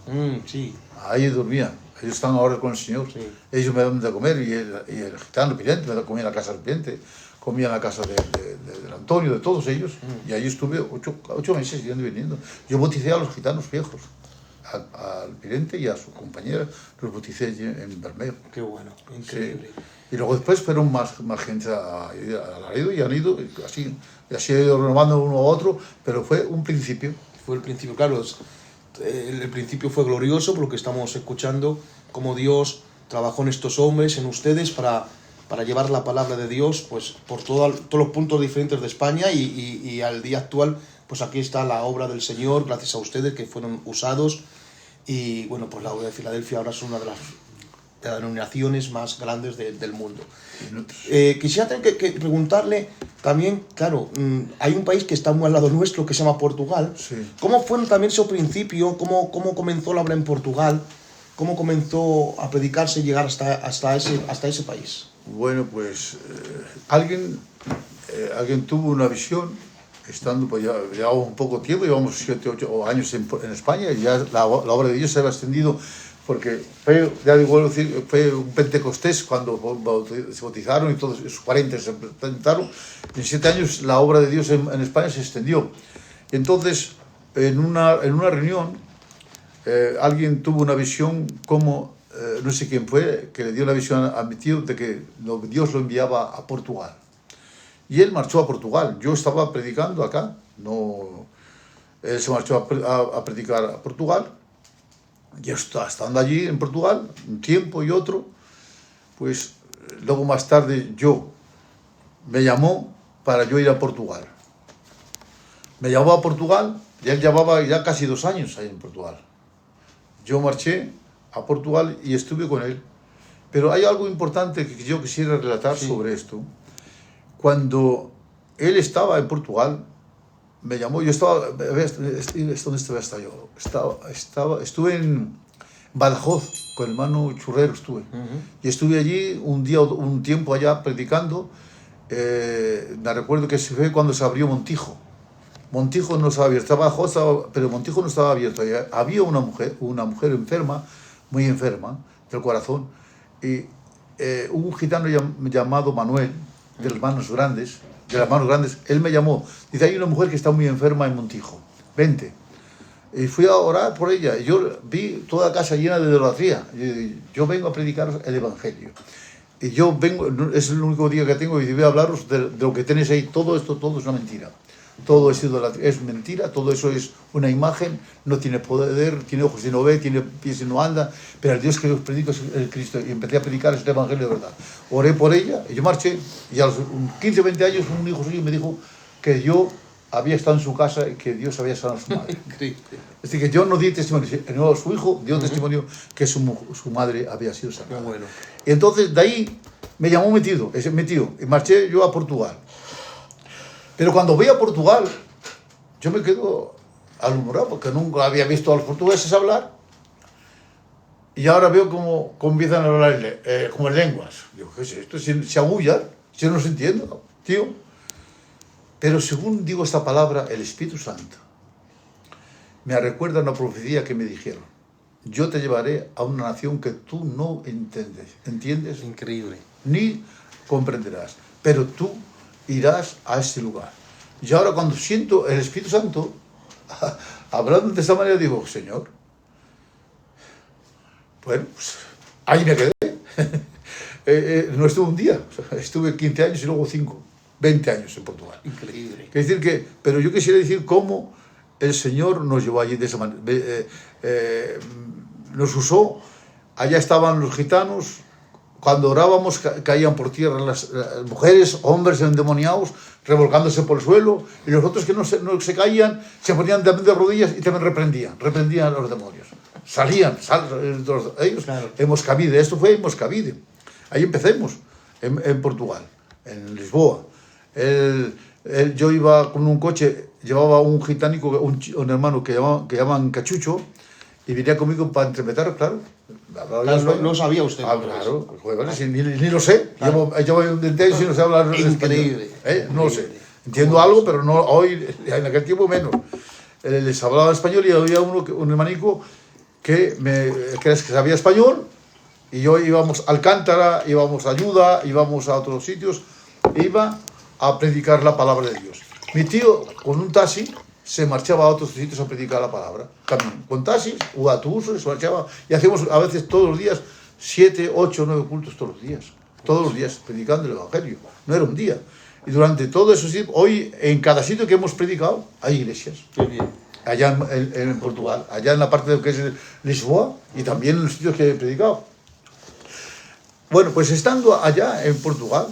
Sí. Ahí dormía. Ellos están ahora con el Señor. Sí. Ellos me dan de comer y el gitano, el cliente, comía en la casa del cliente, comía en la casa del Antonio, de todos ellos. Y ahí estuve 8 meses yendo y viniendo. Yo bauticé a los gitanos viejos, al cliente y a su compañera, los bauticé en Bermeo. Qué bueno, increíble. Sí. Y luego después fueron más gente a Laredo y han ido, así ha ido renovando uno a otro, pero fue un principio. Fue el principio, claro. El principio fue glorioso por lo que estamos escuchando, cómo Dios trabajó en estos hombres, en ustedes, para llevar la palabra de Dios pues por todos los puntos diferentes de España y al día actual, pues aquí está la obra del Señor, gracias a ustedes que fueron usados. Y bueno, pues la obra de Filadelfia ahora es una de las denominaciones más grandes del mundo. Quisiera tener que preguntarle también, claro, hay un país que está muy al lado nuestro que se llama Portugal. Sí. ¿Cómo fueron también su principio? ¿Cómo comenzó la obra en Portugal? ¿Cómo comenzó a predicarse y llegar hasta ese país? Bueno, pues alguien tuvo una visión, estando pues ya un poco tiempo, llevamos 7, 8 años en España, y ya la obra de Dios se había extendido. Porque fue un Pentecostés cuando se bautizaron y todos esos 40 se presentaron. En 7 años la obra de Dios en España se extendió. Entonces, en una reunión, alguien tuvo una visión como, no sé quién fue, que le dio la visión a mi tío de que Dios lo enviaba a Portugal. Y él marchó a Portugal. Yo estaba predicando acá. Él se marchó a predicar a Portugal. Y estando allí en Portugal, un tiempo y otro, pues luego más tarde me llamó para yo ir a Portugal. Me llamó a Portugal y él llevaba ya casi 2 años ahí en Portugal. Yo marché a Portugal y estuve con él. Pero hay algo importante que yo quisiera relatar sobre esto. Cuando él estaba en Portugal, me llamó, yo estaba, ¿dónde estaba yo? Estuve en Badajoz, con el hermano Churrero estuve. Y estuve allí un tiempo allá predicando. Me recuerdo que fue cuando se abrió Montijo. Montijo no estaba abierto, Badajoz pero Montijo no estaba abierto. Había una mujer enferma, muy enferma, del corazón, y un gitano llamado Manuel, de las manos grandes, él me llamó. Dice, hay una mujer que está muy enferma en Montijo, vente. Y fui a orar por ella. Y yo vi toda la casa llena de idolatría. Yo vengo a predicaros el Evangelio. Y yo vengo, es el único día que tengo, y voy a hablaros de lo que tenéis ahí. Todo es una mentira. Todo es idolatría, es mentira, todo eso es una imagen, no tiene poder, tiene ojos y no ve, tiene pies y no anda, pero el Dios que os predico es el Cristo, y empecé a predicar este evangelio de verdad. Oré por ella, y yo marché, y a los 15 o 20 años un hijo suyo me dijo que yo había estado en su casa y que Dios había sanado a su madre. Es decir, que yo no di testimonio, no, su hijo dio testimonio que su madre había sido sanada. Bueno. Y entonces de ahí me llamó mi tío, y marché yo a Portugal. Pero cuando voy a Portugal, yo me quedo alumbrado, porque nunca había visto a los portugueses hablar. Y ahora veo cómo empiezan a hablar como en lenguas. Digo, ¿qué es esto? Se agullan, yo no se entiendo, tío. Pero según digo esta palabra, el Espíritu Santo me recuerda una profecía que me dijeron. Yo te llevaré a una nación que tú no entiendes, Increíble. ni comprenderás, pero tú irás a ese lugar. Y ahora cuando siento el Espíritu Santo hablando de esta manera, digo, Señor, bueno, pues ahí me quedé. No estuve un día, estuve 15 años y luego 5, 20 años en Portugal. Increíble. Es decir que, pero yo quisiera decir cómo el Señor nos llevó allí de esa manera. Nos usó, allá estaban los gitanos, cuando orábamos caían por tierra las mujeres, hombres endemoniados, revolcándose por el suelo, y los otros que no se caían, se ponían de rodillas y también reprendían a los demonios. Salían, ellos, claro. En Moscavide, esto fue en Moscavide. Ahí empecemos, en Portugal, en Lisboa. Yo iba con un coche, llevaba un gitánico, un hermano que llamaban Cachucho, y venía conmigo para entremeter, claro. No sabía usted. Claro, ni lo sé. Llevo un denteo y no sé hablar Increíble. español. No lo sé. Entiendo algo, pero no hoy, en aquel tiempo menos. Les hablaba español y había un hermanico que sabía español, y yo íbamos a Alcántara, íbamos a Ayuda, íbamos a otros sitios, e iba a predicar la palabra de Dios. Mi tío, con un taxi, se marchaba a otros sitios a predicar la palabra. Con taxis o autobuses se marchaba, y hacíamos a veces todos los días 7, 8, 9 cultos todos los días predicando el Evangelio. No era un día. Y durante todo eso, hoy en cada sitio que hemos predicado hay iglesias. Qué bien. Allá en Portugal, allá en la parte de lo que es Lisboa, y también en los sitios que he predicado. Bueno, pues estando allá en Portugal,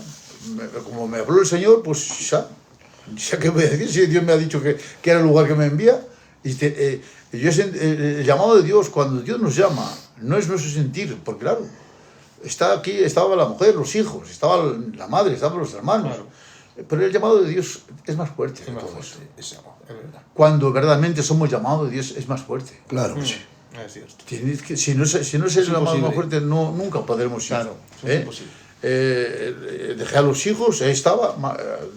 como me habló el Señor, pues ya qué voy a decir, si Dios me ha dicho que era el lugar que me envía. El llamado de Dios, cuando Dios nos llama, no es nuestro sentir, porque claro, estaba la mujer, los hijos, estaba la madre, estaban los hermanos. Claro. Pero el llamado de Dios es más fuerte. Es más fuerte, es verdad. Cuando verdaderamente somos llamados de Dios, es más fuerte. Claro que sí. Es cierto. Si no es el llamado más fuerte, nunca podremos ir. Claro, es imposible. Dejé a los hijos, ahí estaba.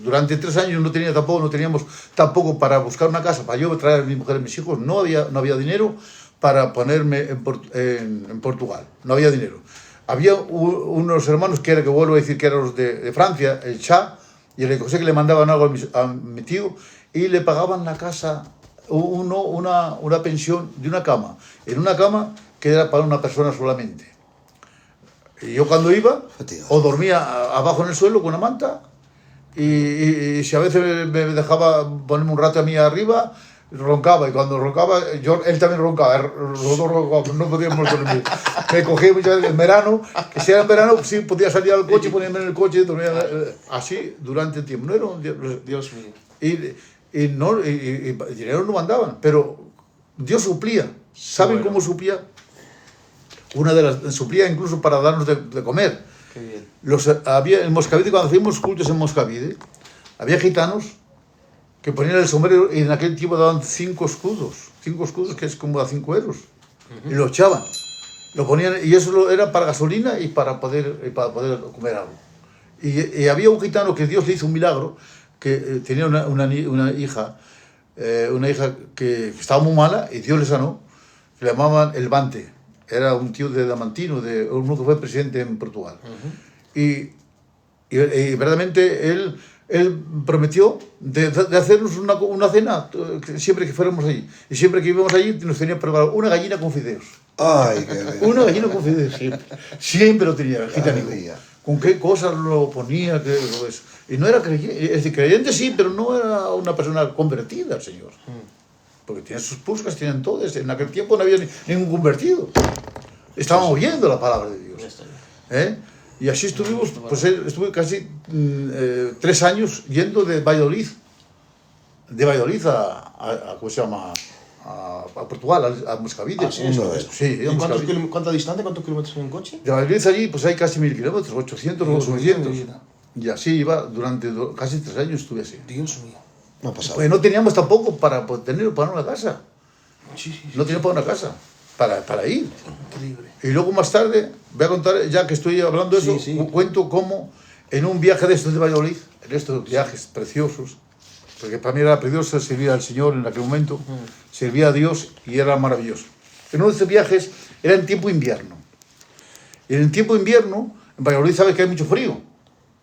Durante 3 años no teníamos tampoco para buscar una casa, para yo traer a mi mujer y mis hijos. No había dinero para ponerme en Portugal. No había dinero. Había unos hermanos que vuelvo a decir que eran los de Francia, el Cha, y el José, que le mandaban algo a mi tío, y le pagaban la casa, una pensión de una cama. En una cama que era para una persona solamente. Y yo cuando iba, o dormía abajo en el suelo con una manta, y si a veces me dejaba ponerme un rato a mí arriba, roncaba, y cuando roncaba, él también roncaba, los dos roncaban, no podíamos dormir. Me cogía muchas veces en verano, que si era en verano, sí podía salir al coche, ponerme en el coche, dormía así durante el tiempo. No era un Dios mío. Y dinero no mandaban, pero Dios suplía. ¿Saben cómo suplía? Suplía incluso para darnos de comer. Qué bien. Había en Moscavide, cuando hacíamos cultos en Moscavide, había gitanos que ponían el sombrero y en aquel tiempo daban 5 escudos, que es como a 5 euros, y lo echaban, lo ponían, y eso era para gasolina y para poder comer algo. Y había un gitano que Dios le hizo un milagro, que tenía una hija que estaba muy mala, y Dios le sanó, le llamaban El Bante. Era un tío de Damantino, uno que fue presidente en Portugal. Y verdaderamente él prometió de hacernos una cena siempre que fuéramos allí. Y siempre que íbamos allí nos tenía preparado una gallina con fideos. Ay, qué bien. Una gallina con fideos, siempre lo tenía, el gitánico. Con qué cosas lo ponía, y no era creyente, es decir, creyente sí, pero no era una persona convertida al Señor. Porque tenían sus puscas, tenían todos. En aquel tiempo no había ningún convertido. Estaban oyendo la palabra de Dios. Y así estuvimos, pues estuve casi 3 años yendo de Valladolid ¿cómo se llama? A Portugal, a Moscavide. Sí, ¿Cuánta distancia? ¿Cuántos kilómetros en coche? De Valladolid allí pues hay casi 1000 kilómetros, 800 o 900. Y así iba, durante casi 3 años estuve así. Dios mío. No pasaba. Pues no teníamos tampoco para tener para una casa. No teníamos para una casa, para ir. Increíble. Y luego más tarde, voy a contar, ya que estoy hablando de eso, cuento cómo en un viaje de estos de Valladolid, en estos viajes preciosos, porque para mí era precioso servir al Señor en aquel momento, servía a Dios y era maravilloso. En uno de estos viajes era en tiempo invierno. Y en el tiempo invierno, en Valladolid sabes que hay mucho frío.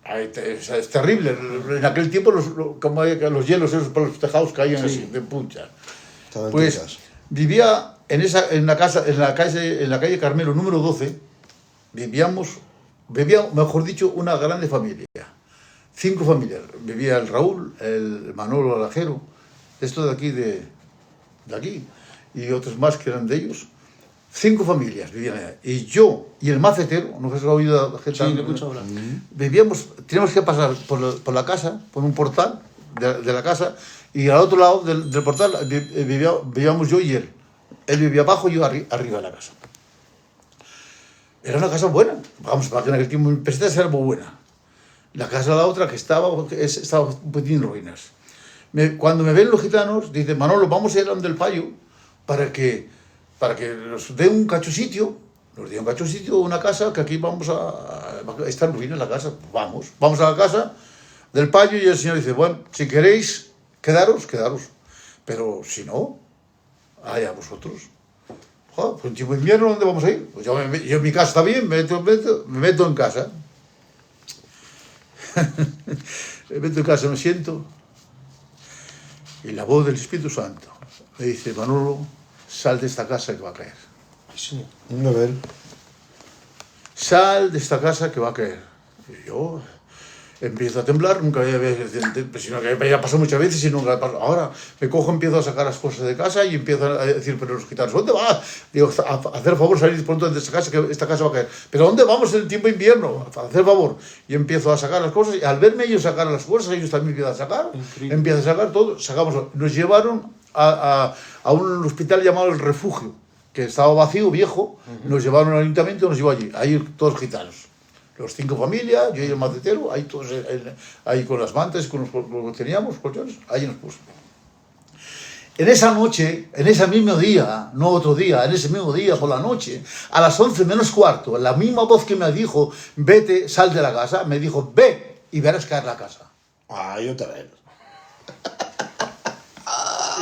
Es terrible. En aquel tiempo como los hielos esos por los tejados caían así, de puncha. Pues vivía en la calle Carmelo número 12, vivía, mejor dicho, una grande familia. 5 familias. Vivía el Raúl, el Manolo Alajero, esto de aquí, de aquí, y otros más que eran de ellos. 5 familias vivían allá. Y yo y el macetero, no sé si lo has oído la gente. Sí, lo he escuchado hablar. Teníamos que pasar por la casa, por un portal de la casa, y al otro lado del portal vivíamos yo y él. Él vivía abajo y yo arriba de la casa. Era una casa buena. Vamos, para que en aquel tiempo en pesetas era muy buena. La casa de la otra que estaba un poquitín en ruinas. Cuando me ven los gitanos, dicen, Manolo, vamos a ir a donde el payo para que nos dé un cacho sitio. Nos dio un cacho sitio, una casa, que aquí vamos está en ruinas la casa. Vamos a la casa del payo y el señor dice, bueno, si queréis quedaros. Pero si no, allá vosotros. Joder, pues en tiempo de invierno, ¿dónde vamos a ir? Pues yo en mi casa está bien, me meto en casa. Me meto en casa, me siento. Y la voz del Espíritu Santo me dice, Manolo, sal de esta casa que va a caer. Sí. A ver. Sal de esta casa que va a caer. Y yo empiezo a temblar, nunca había pasado muchas veces y nunca pasado. Ahora me cojo, empiezo a sacar las cosas de casa y empiezo a decir, pero los gitanos, ¿dónde vas? Digo, a hacer favor, salir pronto de esta casa, que esta casa va a caer. ¿Pero dónde vamos en el tiempo de invierno? A hacer favor. Y empiezo a sacar las cosas y al verme ellos sacar las cosas, ellos también empiezan a sacar. Increíble. Empiezan a sacar todo. Nos llevaron a un hospital llamado El Refugio, que estaba vacío, viejo. Nos llevaron al ayuntamiento y nos llevó allí. Ahí todos gitanos. Los 5 familias, yo y el macetero, ahí todos, ahí con las mantas, con los que teníamos, colchones, ahí nos puso. En esa noche, en ese mismo día, no otro día, en ese mismo día por la noche, a las 11 menos cuarto, la misma voz que me dijo, vete, sal de la casa, me dijo, ve y verás caer la casa. Yo también.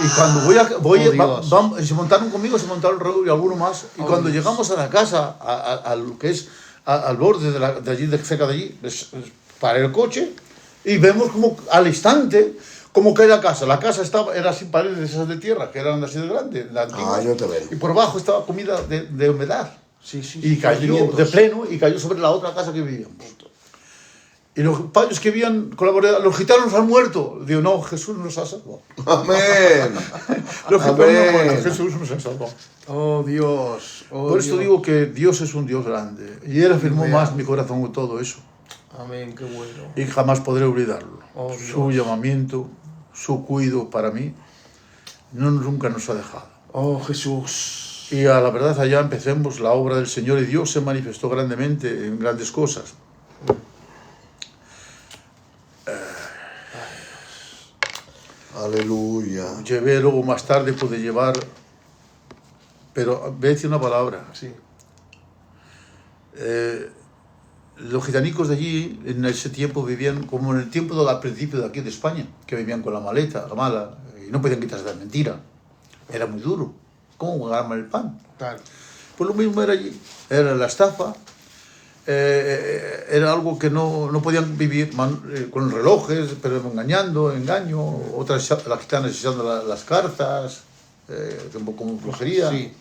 Y cuando se montaron conmigo, se montaron Raúl y alguno más, y cuando llegamos a la casa, a lo que es al borde de allí, cerca de allí, paré el coche y vemos como al instante como cae la casa. La casa era sin paredes esas de tierra, que eran así de grandes. Yo también. Y por abajo estaba comida de humedad. Sí, Y cayó de pleno y cayó sobre la otra casa que vivíamos. Y los payos que vivían con la moneda, los gitanos han muerto. Digo, no, Jesús nos ha salvado. Amén. Los gitanos no han muerto, Jesús nos ha salvado. Oh Dios. Por esto digo que Dios es un Dios grande. Y Él afirmó más mi corazón con todo eso. Amén, qué bueno. Y jamás podré olvidarlo. Oh, Su llamamiento, su cuidado para mí, nunca nos ha dejado. Oh Jesús. Y a la verdad allá empecemos la obra del Señor y Dios se manifestó grandemente en grandes cosas. Aleluya. Llevé luego más tarde, pude llevar, pero voy a decir una palabra. Sí. Los gitanicos de allí en ese tiempo vivían como en el tiempo al principio de aquí de España, que vivían con la maleta, la mala, y no podían quitarse de mentira. Era muy duro. ¿Cómo ganarme el pan? Claro. Pues lo mismo era allí. Era la estafa. Era algo que no podían vivir con relojes, pero engaño, otras las gitanas echando las cartas, como brujería. Sí.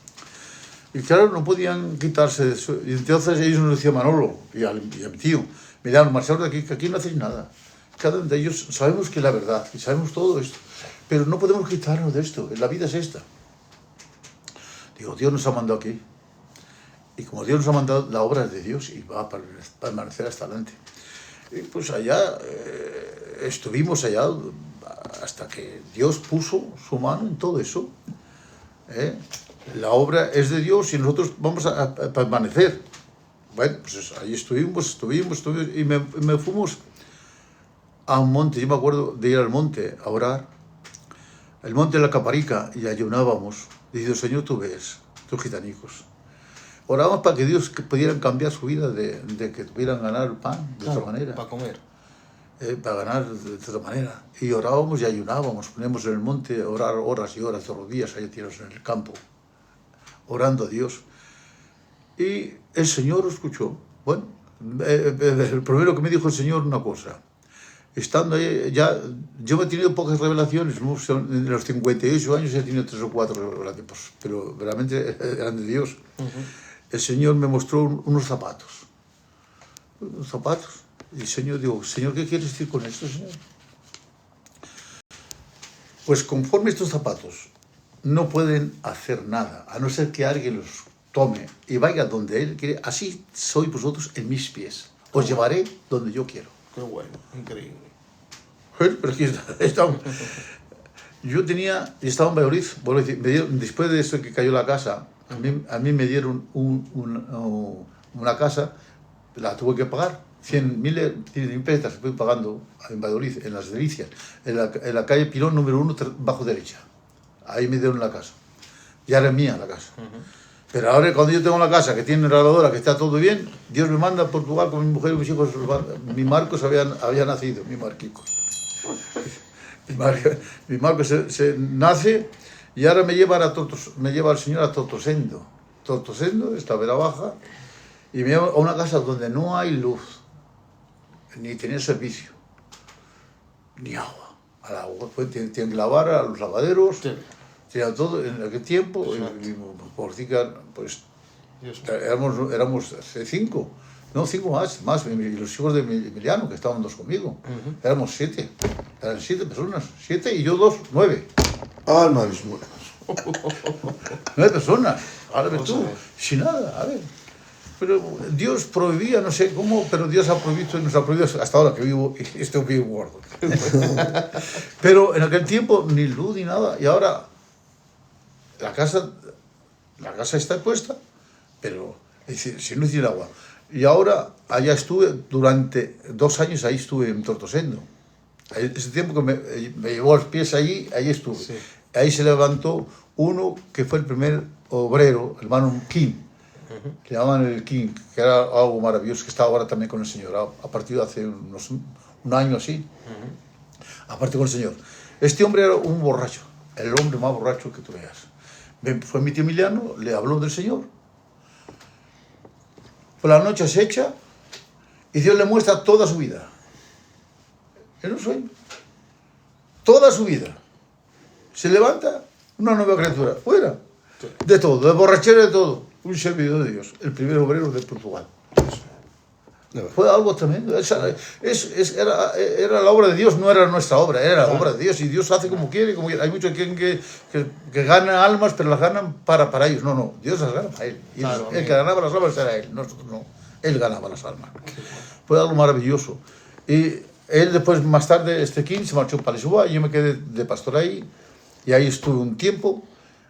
Y claro, no podían quitarse de eso. Y entonces ellos nos decían, Manolo y a mi tío, mirad, marchaos de aquí, que aquí no hacéis nada. Cada uno de ellos sabemos que es la verdad y sabemos todo esto, pero no podemos quitarnos de esto, la vida es esta. Digo, Dios nos ha mandado aquí. Y como Dios nos ha mandado, la obra es de Dios y va a permanecer hasta adelante. Y pues allá, estuvimos allá hasta que Dios puso su mano en todo eso. La obra es de Dios y nosotros vamos a permanecer. Bueno, pues ahí estuvimos y me fuimos a un monte. Yo me acuerdo de ir al monte a orar. El monte de la Caparica, y ayunábamos. Diciendo, Señor, tú ves, tus gitanicos. Orábamos para que Dios pudieran cambiar su vida, de que pudieran ganar el pan de otra manera. Para comer. para ganar de otra manera. Y orábamos y ayunábamos, poníamos en el monte a orar horas y horas todos los días, ahí tirados en el campo, orando a Dios. Y el Señor escuchó. Bueno, el primero que me dijo el Señor una cosa. Estando ahí, ya, yo he tenido pocas revelaciones, ¿no? En los 58 años he tenido 3 o 4 revelaciones, pero realmente eran de Dios. El Señor me mostró unos zapatos. Unos zapatos. Y el Señor dijo, Señor, ¿qué quieres decir con esto, Señor? Pues conforme estos zapatos no pueden hacer nada, a no ser que alguien los tome y vaya donde Él quiere, así sois vosotros en mis pies. Os llevaré donde yo quiero. Qué bueno, increíble. Pero aquí estamos. Yo estaba en Valladolid, vuelvo a decir, después de eso que cayó la casa, a mí me dieron una casa, la tuve que pagar, 100.000 pesetas estoy pagando en Valladolid, en las Delicias, en la calle Pirón número 1, bajo derecha. Ahí me dieron la casa. Ya era mía la casa. Pero ahora cuando yo tengo la casa que tiene una lavadora, que está todo bien, Dios me manda a Portugal con mi mujer y mis hijos. Mi Marcos había nacido, mi Marquico. Mi Marcos se nace y ahora me lleva el Señor a Tortosendo. Tortosendo, esta vera baja, y me lleva a una casa donde no hay luz, ni tener servicio, ni agua. Al agua, pues tienen que lavar a los lavaderos. Sí. Tenía todo en aquel tiempo, y por decir, pues éramos 5 más, y los hijos de Emiliano, que estaban 2 conmigo, éramos 7, eran 7 personas, 7 y yo 2, 9. Alma mis muelas. 9 personas, ahora ves tú, sin nada, a ver. Pero Dios prohibía, no sé cómo, pero Dios ha prohibido y nos ha prohibido hasta ahora que vivo, y estoy bien gordo. Pero en aquel tiempo ni luz ni nada, y ahora la casa está puesta, pero es decir, sin luz y agua. Y ahora allá estuve, durante 2 años ahí estuve en Tortosendo. Ese tiempo que me llevó a los pies allí estuve. Sí. Ahí se levantó uno que fue el primer obrero, el hermano King, que llamaban el King, que era algo maravilloso, que está ahora también con el Señor, a partir de hace un año así, a partir con el Señor. Este hombre era un borracho, el hombre más borracho que tú veas. Fue mi tío Emiliano, le habló del Señor. Por la noche se echa y Dios le muestra toda su vida. En un sueño. Toda su vida. Se levanta una nueva criatura. Fuera. De todo, de borrachera, de todo. Un servidor de Dios. El primer obrero de Portugal. Fue algo tremendo. Era la obra de Dios, no era nuestra obra, era la obra de Dios. Y Dios hace como quiere, como quiere. Hay muchos que quieren que ganan almas, pero las ganan para ellos. No, Dios las gana para Él. Y claro, el que ganaba las almas era Él, nosotros no. Él ganaba las almas. Fue algo maravilloso. Y él después, más tarde, King se marchó para Lisboa y yo me quedé de pastor ahí. Y ahí estuve un tiempo.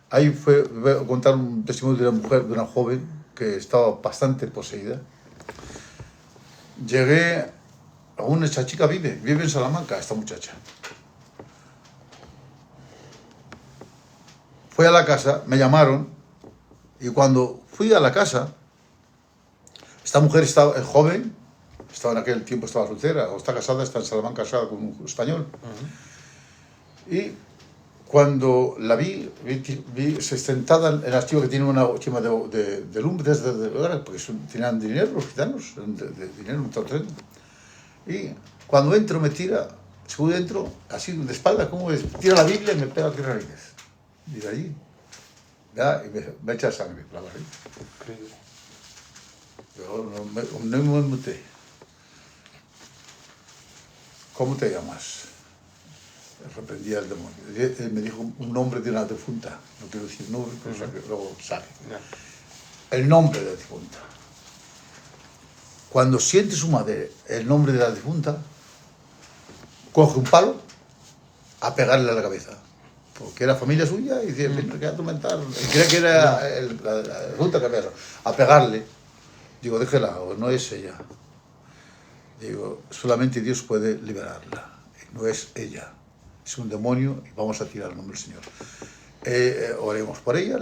Ahí voy a contar un testimonio de una mujer, de una joven que estaba bastante poseída. Llegué a esta chica vive en Salamanca, esta muchacha. Fui a la casa, me llamaron, y cuando fui a la casa, esta mujer estaba joven, estaba en aquel tiempo, estaba soltera, o está casada, está en Salamanca casada con un español. Y cuando la vi sentada en la estiva que tiene una chima de lumbre, porque tenían dinero los gitanos, de dinero, un tren. Y cuando entro me tira, según entro, así de espalda, como tira la Biblia y me pega 3 narices. Y de allí, ya, y me echa sangre por la barriga. Yo no me muté. ¿Cómo te llamas? Reprendía el demonio. Él me dijo un nombre de una difunta, no quiero decir nombre, pero luego sale. El nombre de la difunta. Cuando siente su madre el nombre de la difunta, coge un palo a pegarle a la cabeza. Porque era familia suya y decía, que atormentar. Creía que era la difunta que había a pegarle. Digo, déjela, no es ella. Digo, solamente Dios puede liberarla. No es ella. Es un demonio y vamos a tirar el nombre del Señor. Oremos por ella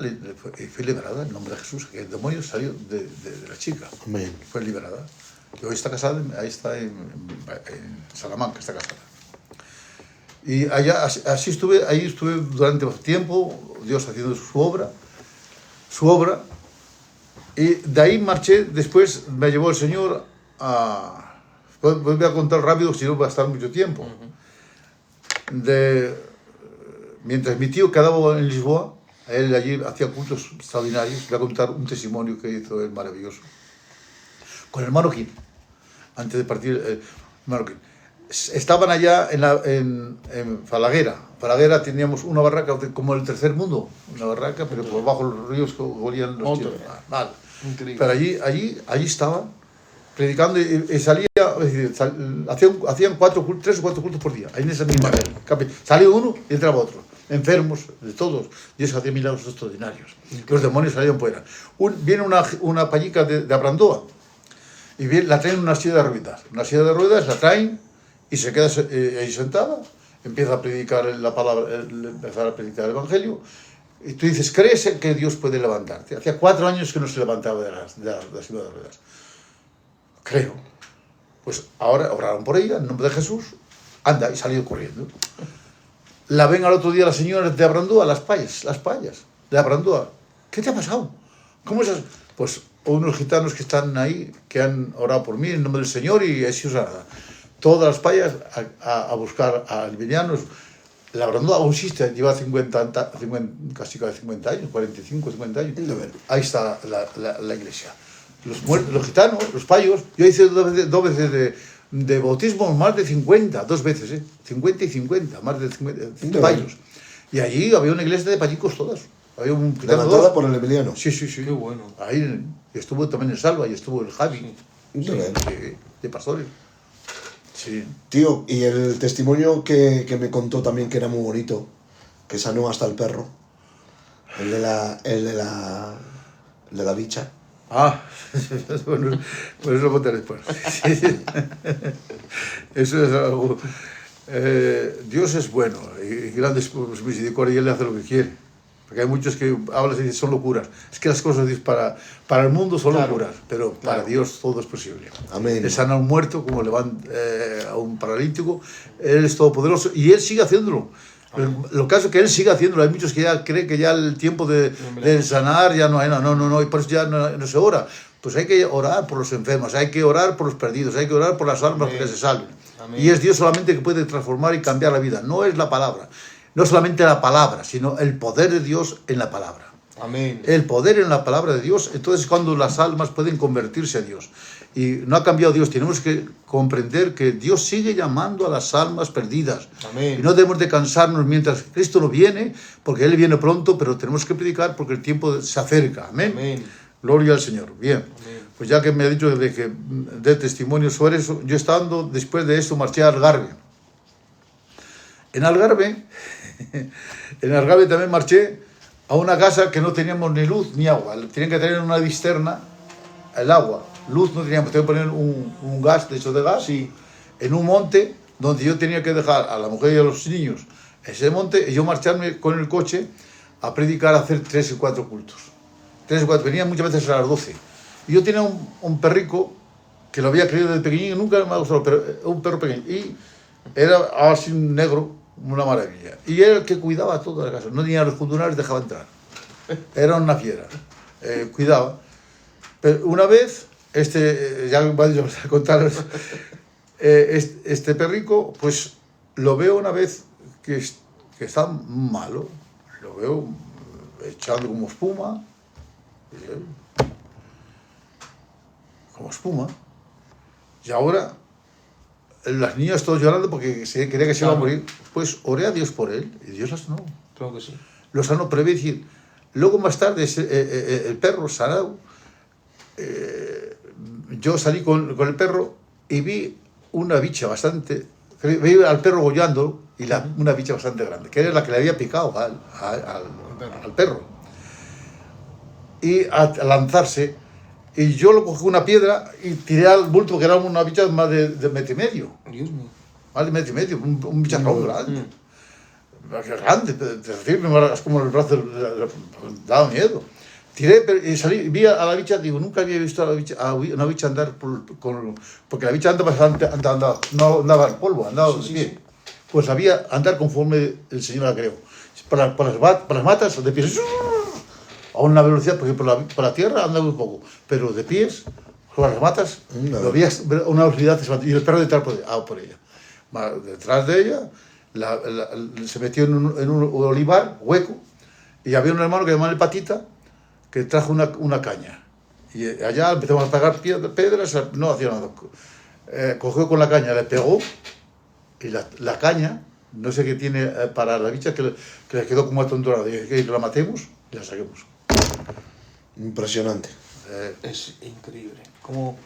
y fue liberada en nombre de Jesús, que el demonio salió de la chica. Amén. Fue liberada. Y hoy está casada, ahí está en Salamanca, está casada. Y allá, así estuve, ahí estuve durante tiempo, Dios haciendo su obra, y de ahí marché, después me llevó el Señor a... Voy a contar rápido, si no va a estar mucho tiempo. Mientras mi tío quedaba en Lisboa, él allí hacía cultos extraordinarios. Voy a contar un testimonio que hizo él maravilloso. Con el hermano Quín, antes de partir, el hermano Quín. Estaban allá en Falaguera. Falaguera teníamos una barraca como el tercer mundo, una barraca, pero por bajo los ríos que olían los chinos. Vale. Pero allí estaban predicando y salía, es decir, hacían 3 o 4 cultos por día, ahí en esa misma salía uno y entraba otro, enfermos, de todos. Dios hacía milagros extraordinarios. Los demonios salían fuera. Viene una pallica de Abrandoa y la traen en una silla de ruedas. Una silla de ruedas la traen y se queda ahí sentada, empieza a predicar la palabra, empezar a predicar el Evangelio. Y tú dices, ¿crees que Dios puede levantarte? Hacía 4 años que no se levantaba de la silla de ruedas. Creo. Pues ahora oraron por ella, en nombre de Jesús, anda, y salió corriendo. La ven al otro día las señoras de Abrandoa, las payas de Abrandoa. ¿Qué te ha pasado? ¿Cómo es eso? Pues unos gitanos que están ahí, que han orado por mí en nombre del Señor, y he sido sanada. Todas las payas a buscar a livianos. La Abrandoa aún existe, lleva 50, casi 50 años, 45, 50 años. Ahí está la iglesia. Los gitanos, los payos, yo hice 2 veces de bautismo, más de 50, 2 veces, 50 y 50, más de 50 payos. Y allí había una iglesia de payicos todas. Había un gitano levantada por el Emiliano. Sí. Qué bueno. Ahí estuvo también el Salva y estuvo el Javi. Sí, de pastores. Sí. Tío, y el testimonio que me contó también, que era muy bonito, que sanó hasta el perro, el de la bicha. Bueno, pues eso lo contaré después. Sí. Eso es algo. Dios es bueno y grande es su misericordia, y Él hace lo que quiere. Porque hay muchos que hablan y dicen son locuras. Es que las cosas de Dios para el mundo son locuras, pero para Dios todo es posible. Amén. Él sana a un muerto, como levanta a un paralítico. Él es todopoderoso y Él sigue haciéndolo. Lo caso es que Él sigue haciéndolo. Hay muchos que ya creen que ya el tiempo de sanar ya no hay. No, y por eso ya no se ora. Pues hay que orar por los enfermos, hay que orar por los perdidos, hay que orar por las almas que se salven. Amén. Y es Dios solamente que puede transformar y cambiar la vida. No es la palabra. No solamente la palabra, sino el poder de Dios en la palabra. Amén. El poder en la palabra de Dios. Entonces cuando las almas pueden convertirse a Dios. Y no ha cambiado Dios. Tenemos que comprender que Dios sigue llamando a las almas perdidas. Amén. Y no debemos de cansarnos mientras Cristo no viene, porque Él viene pronto, pero tenemos que predicar porque el tiempo se acerca. Amén. Amén. Gloria al Señor. Bien. Amén. Pues ya que me ha dicho de testimonio sobre eso, yo estando después de esto marché a Algarve. En Algarve también marché a una casa que no teníamos ni luz ni agua. Tenían que tener una cisterna, el agua. Luz no teníamos, teníamos que poner un gas, de hecho de gas, en un monte donde yo tenía que dejar a la mujer y a los niños ese monte, y yo marcharme con el coche a predicar, a hacer 3 y 4 cultos. 3 o 4, venían muchas veces a las 12. Y yo tenía un perrico que lo había criado desde pequeño, nunca me ha gustado, pero un perro pequeño. Y era así negro, una maravilla. Y era el que cuidaba toda la casa. No tenía los funcionarios, dejaba entrar. Era una fiera. Cuidaba. Pero una vez, ya me voy a contar, este perrico, pues lo veo una vez que está malo. Lo veo echando como espuma. Como espuma. Y ahora las niñas todos llorando porque se creía que se iba a morir. Pues oré a Dios por él y Dios lo sanó. Claro que sí. Lo sanó, pero voy a decir, luego más tarde el perro sanado, yo salí con el perro y vi una bicha bastante, vi al perro gollando y una bicha bastante grande, que era la que le había picado al perro. Y a lanzarse, y yo lo cogí una piedra y tiré al bulto, que era una bicha más de 1,5 metros. Dios mío. Más de 1,5 metros, un bicharrón grande. Grande, es como el brazo, daba miedo. tiré y salí, vi a la bicha, digo, nunca había visto a una bicha andar porque la bicha andaba, no andaba en polvo, andaba de pie. Sí. Pues sabía andar conforme el Señor la creó. Por las matas, de pies, a una velocidad, porque por la tierra andaba un poco, pero de pies, por las matas, lo veía a una velocidad, y el perro detrás por ella. Detrás de ella, se metió en un olivar hueco, y había un hermano que llamaba el Patita, que trajo una caña. Y allá empezamos a pegar piedras, no hacía nada. Cogió con la caña, le pegó, y la caña, no sé qué tiene para la bicha, que le quedó como atontorada. Y que la matemos y la saquemos. Impresionante. Es increíble cómo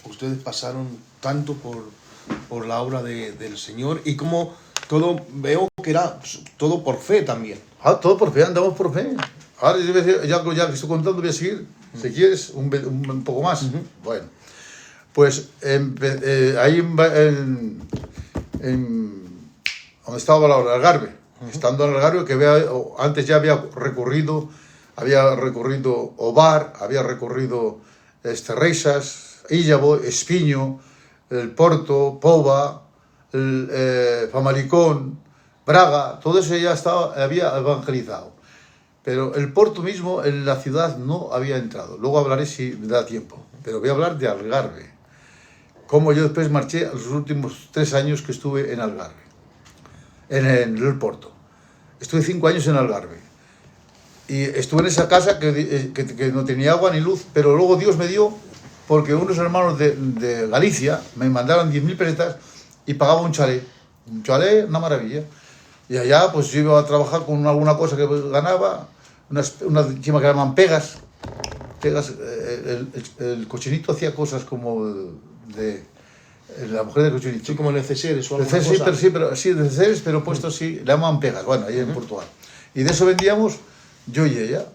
ustedes pasaron tanto por la obra del Señor y cómo todo, veo que era todo por fe también. Todo por fe, andamos por fe. Ahora ya que estoy contando voy a seguir, si quieres, un poco más. Bueno, pues ahí donde estaba el Algarve, estando en el Algarve, que antes ya había recorrido Ovar, había recorrido Reisas, Illavo, Espiño, el Porto, Pova, Famalicón, Braga, todo eso ya había evangelizado. Pero el Porto mismo, en la ciudad, no había entrado. Luego hablaré si me da tiempo. Pero voy a hablar de Algarve. Cómo yo después marché los últimos 3 años que estuve en Algarve. En el Porto. Estuve 5 años en Algarve. Y estuve en esa casa que no tenía agua ni luz, pero luego Dios me dio, porque unos hermanos de Galicia me mandaron 10.000 pesetas y pagaba un chalet. Un chalet, una maravilla. Y allá pues yo iba a trabajar con alguna cosa que ganaba, una chima que llaman pegas. El cochinito hacía cosas como la mujer del cochinito. Sí, como neceseres o alguna cosa. Sí, neceseres, pero puestos sí, le llaman pegas, bueno, ahí en Portugal. Y de eso vendíamos yo y ella.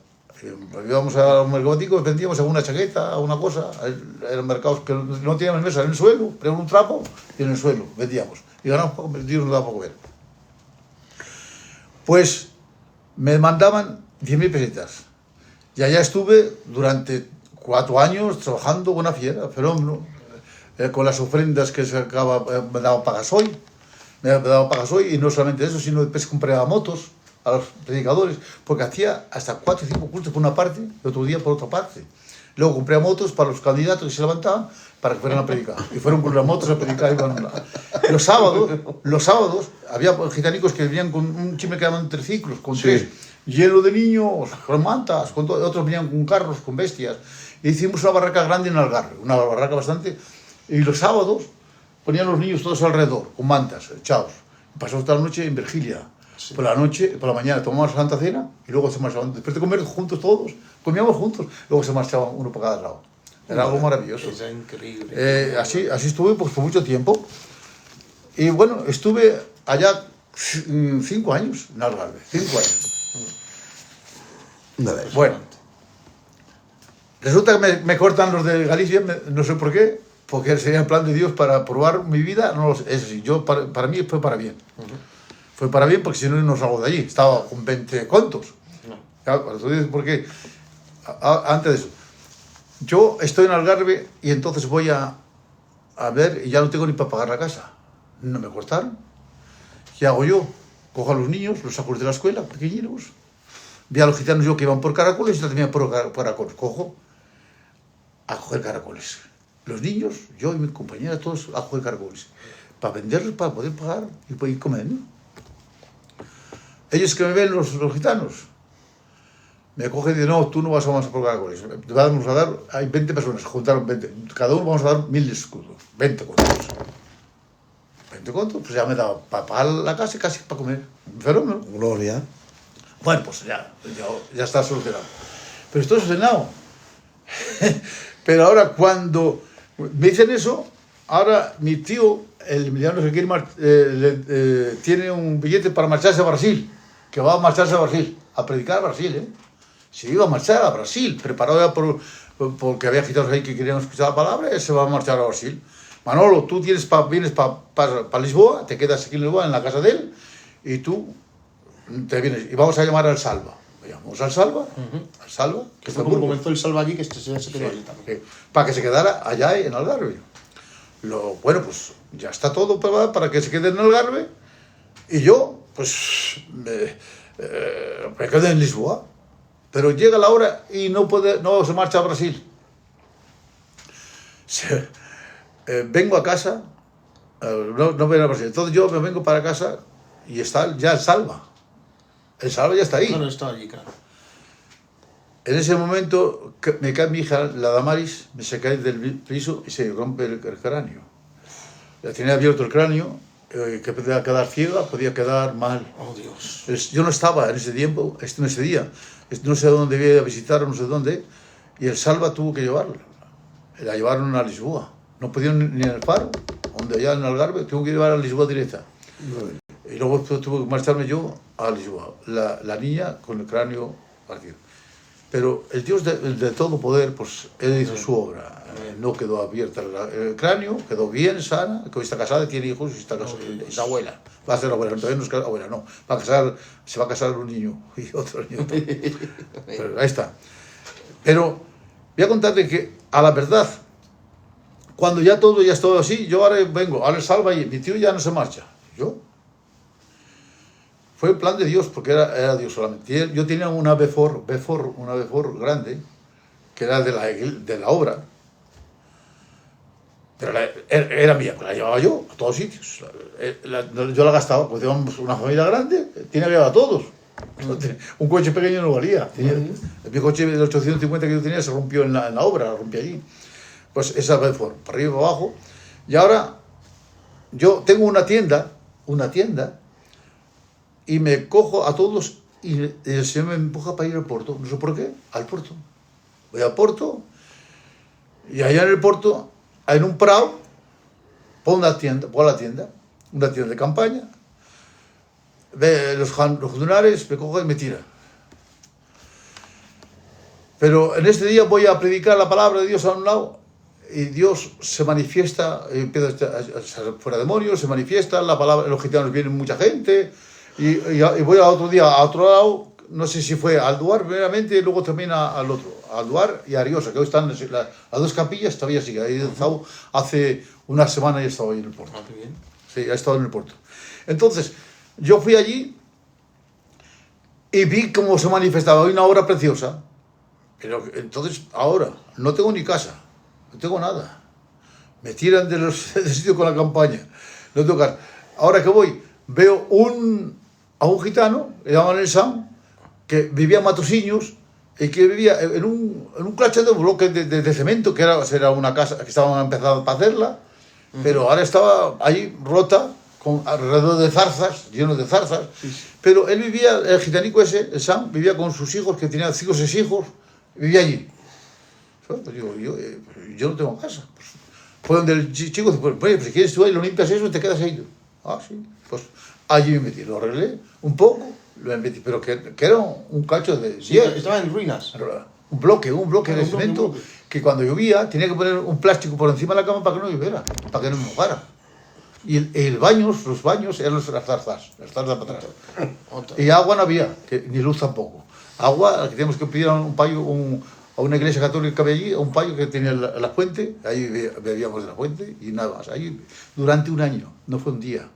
Íbamos al mercadito, vendíamos alguna chaqueta, alguna cosa. Eran mercados que no teníamos mesa en el suelo, pero un trapo y en el suelo vendíamos. Y ganábamos poco, Dios nos daba poco ver. Pues me mandaban 10.000 pesetas. Y allá estuve durante 4 años trabajando con una fiera, fenómeno, con las ofrendas que me daban pagasoy. Me daban pagasoy, y no solamente eso, sino después compraba motos a los predicadores, porque hacía hasta 4 o 5 cultos por una parte y otro día por otra parte. Luego compré motos para los candidatos que se levantaban para que fueran a predicar. Y fueron con las motos a predicar. Los sábados había gitanicos que venían con un chime que llamaban triciclos, con 3, lleno de niños, con mantas, otros venían con carros, con bestias. Y hicimos una barraca grande en Algarve, una barraca bastante. Y los sábados ponían los niños todos alrededor, con mantas, echados. Pasamos toda la noche en Virgilia. Sí. Por la mañana tomábamos la Santa Cena y luego se marchaban. Después de comer juntos todos, comíamos juntos, luego se marchaban uno por cada lado. Era algo maravilloso. Es increíble. Así estuve pues, por mucho tiempo. Y bueno, estuve allá 5 años en Algarve. 5 años. Bueno, resulta que me cortan los de Galicia, no sé por qué, porque sería el plan de Dios para probar mi vida. No lo sé, es así. Para mí fue para bien. Fue para bien porque si no salgo de allí. Estaba con 20 contos. Claro, entonces, porque antes de eso, yo estoy en Algarve y entonces voy a ver y ya no tengo ni para pagar la casa. No me cortaron. ¿Qué hago yo? Cojo a los niños, los saco de la escuela, pequeñinos. Vi a los gitanos yo que iban por caracoles y yo también por caracoles. Cojo a coger caracoles. Los niños, yo y mi compañera, todos a coger caracoles. Para venderlos, para poder pagar y poder comer, ¿no? Ellos que me ven, los gitanos, me cogen y dicen, no, tú no vas a por caracoles. Vamos a dar, hay 20 personas, juntaron 20. Cada uno vamos a dar 1.000 escudos, 20 contos. 20 contos, pues ya me daba para pagar la casa y casi para comer. Un fenómeno. Gloria. Bueno, pues ya está solucionado. Pero esto es solucionado. Pero ahora cuando me dicen eso, ahora mi tío, el Emiliano, que quiere tiene un billete para marcharse a Brasil, que va a marcharse a Brasil, a predicar a Brasil, Se iba a marchar a Brasil, preparado ya porque había gitanos ahí que querían escuchar la palabra, y se va a marchar a Brasil. Manolo, tú vienes para Lisboa, te quedas aquí en Lisboa, en la casa de él, y tú te vienes, y vamos a llamar al Salva. Llamamos al Salva, Que fue como comenzó el Salva allí, que se quedó allí también. para que se quedara allá en Algarve. Bueno, pues ya está todo para que se quede en Algarve, y yo, pues, me quedé en Lisboa. Pero llega la hora y no se marcha a Brasil. Vengo a casa, no vengo a Brasil. Entonces yo me vengo para casa y está ya el Salva. El Salva ya está ahí. Claro, está allí, claro. En ese momento me cae mi hija, la Damaris, se cae del piso y se rompe el cráneo. La tenía abierto el cráneo, que podía quedar ciega, podía quedar mal. Oh, Dios. Yo no estaba en ese tiempo, en ese día. No sé dónde debía visitar, no sé dónde. Y el Salva tuvo que llevarla. La llevaron a Lisboa. No pudieron ni en el Faro, donde allá en Algarve, tuvo que llevar a Lisboa directa. Y luego tuve que marcharme yo a Lisboa. La niña con el cráneo partido. Pero el Dios de todo poder, pues él hizo su obra. No quedó abierta el cráneo, quedó bien sana, que hoy está casada, tiene hijos y está casada, es abuela. Va a ser abuela, todavía no es abuela, no. Se va a casar un niño y otro niño. Pero ahí está. Pero voy a contarte que, a la verdad, cuando ya es todo así, yo ahora vengo, ahora el Salva y mi tío ya no se marcha. Fue el plan de Dios, porque era Dios solamente. Yo tenía una Befor grande, que era de la obra, pero era mía, pues la llevaba yo a todos sitios. Yo la gastaba, pues teníamos una familia grande, tenía que llevar a todos. Un coche pequeño no valía. Mi coche de 850 que yo tenía se rompió en la obra, la rompí allí. Pues esa Befor, para arriba y para abajo. Y ahora yo tengo una tienda, y me cojo a todos y el Señor me empuja para ir al puerto. No sé por qué, al puerto. Voy al puerto y allá en el puerto, en un prado, pongo la tienda, una tienda de campaña, los lunares me cojo y me tira. Pero en este día voy a predicar la palabra de Dios a un lado y Dios se manifiesta, empieza a salir fuera demonios, se manifiesta, la palabra, los gitanos vienen mucha gente. Y voy al otro día a otro lado, no sé si fue a Alduar primeramente y luego también al otro, a Alduar y a Ariosa, que hoy están las dos capillas, todavía sigue. Ahí he estado hace una semana y he estado ahí en el puerto. Bien. Sí, he estado en el puerto. Entonces, yo fui allí y vi cómo se manifestaba. Hay una obra preciosa, pero entonces ahora no tengo ni casa, no tengo nada. Me tiran del sitio con la campaña, no tengo casa. Ahora que voy, veo a un gitano, le llamaban el Sam, que vivía en Matosiños y que vivía en un clacho de bloques de cemento, que era una casa que estaban empezando para hacerla, pero ahora estaba ahí rota, alrededor de zarzas, lleno de zarzas. Sí. Pero él vivía, el gitanico ese, el Sam, vivía con sus hijos, que tenía 5 o 6 hijos, vivía allí. Pues digo, yo no tengo casa. Pues, fue donde el chico dice, pues si quieres tú ahí, lo limpias eso y te quedas ahí. Ah, sí. Pues allí me metí, lo arreglé un poco, lo metí, pero que era un cacho de... Sí, estaba en ruinas. Un bloque de cemento, que cuando llovía tenía que poner un plástico por encima de la cama para que no lloviera, para que no me mojara. Y los baños eran las zarzas para atrás. Y agua no había, ni luz tampoco. Agua, que teníamos que pedir a un payo, a una iglesia católica que había allí, a un payo que tenía la fuente, ahí bebíamos de la fuente y nada más. Ahí durante un año, no fue un día.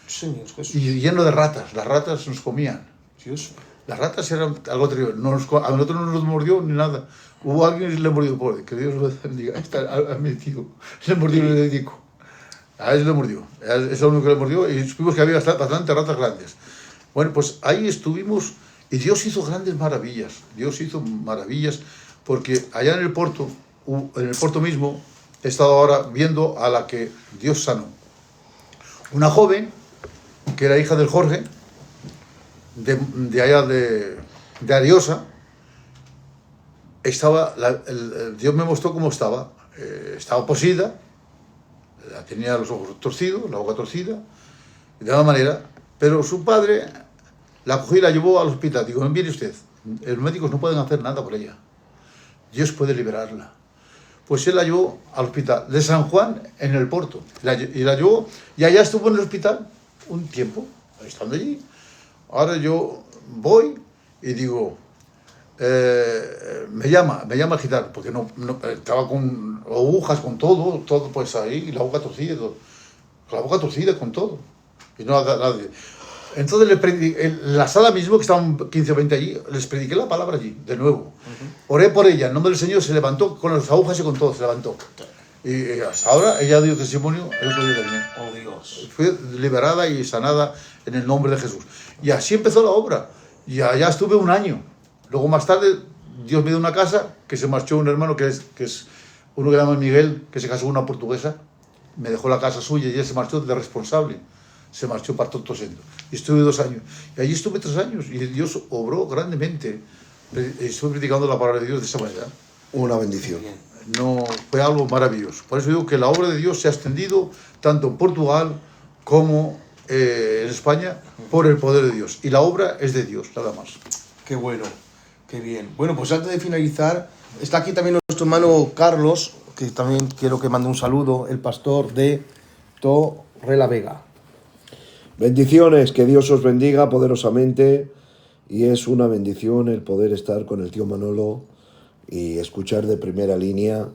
Señor Jesús. Y lleno de ratas, las ratas nos comían. Dios. Las ratas eran algo terrible, a nosotros no nos mordió ni nada. Hubo alguien que le mordió, pobre, que Dios lo bendiga, a mi tío, le mordió y le dedico. A él le mordió, es lo único que le mordió y supimos que había bastante ratas grandes. Bueno, pues ahí estuvimos y Dios hizo grandes maravillas, porque allá en el puerto mismo, he estado ahora viendo a la que Dios sanó. Una joven, que era hija del Jorge, de allá de Ariosa, Dios me mostró cómo estaba. Estaba posida, tenía los ojos torcidos, la boca torcida, de alguna manera, pero su padre la cogió y la llevó al hospital. Digo, mire usted, los médicos no pueden hacer nada por ella. Dios puede liberarla. Pues él la llevó al hospital de San Juan en el Porto. Y la llevó, y allá estuvo en el hospital un tiempo, estando allí. Ahora yo voy y digo, me llama a quitar, porque estaba con agujas, con todo pues ahí, y la boca torcida, con todo, y no haga nadie. Entonces en la sala mismo, que estaban 15 o 20 allí, les prediqué la palabra allí, de nuevo. Oré por ella, en nombre del Señor, se levantó con las agujas y con todo, se levantó. Y hasta ahora ella dio testimonio el otro día también. Oh Dios. Fue liberada y sanada en el nombre de Jesús. Y así empezó la obra. Y allá estuve un año. Luego más tarde, Dios me dio una casa, que se marchó un hermano que es uno que se llama Miguel, que se casó con una portuguesa. Me dejó la casa suya y él se marchó de responsable. Se marchó para Totosendo. Y estuve 2 años. Y allí estuve 3 años. Y Dios obró grandemente. Estuve predicando la palabra de Dios de esa manera. Una bendición. No, fue algo maravilloso. Por eso digo que la obra de Dios se ha extendido tanto en Portugal como en España por el poder de Dios. Y la obra es de Dios, nada más. Qué bueno, qué bien. Bueno, pues antes de finalizar, está aquí también nuestro hermano Carlos, que también quiero que mande un saludo, el pastor de Torrelavega. Bendiciones, que Dios os bendiga poderosamente. Y es una bendición el poder estar con el tío Manolo y escuchar de primera línea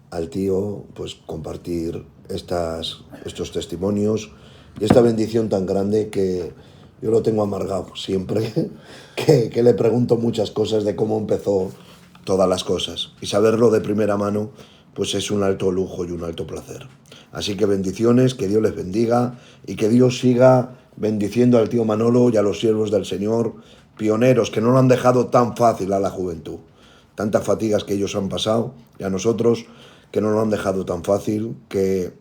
al tío, pues compartir estos testimonios y esta bendición tan grande que yo lo tengo amargado siempre, que le pregunto muchas cosas de cómo empezó todas las cosas. Y saberlo de primera mano, pues es un alto lujo y un alto placer. Así que bendiciones, que Dios les bendiga y que Dios siga bendiciendo al tío Manolo y a los siervos del Señor, pioneros que no lo han dejado tan fácil a la juventud. Tantas fatigas que ellos han pasado y a nosotros que no lo han dejado tan fácil, que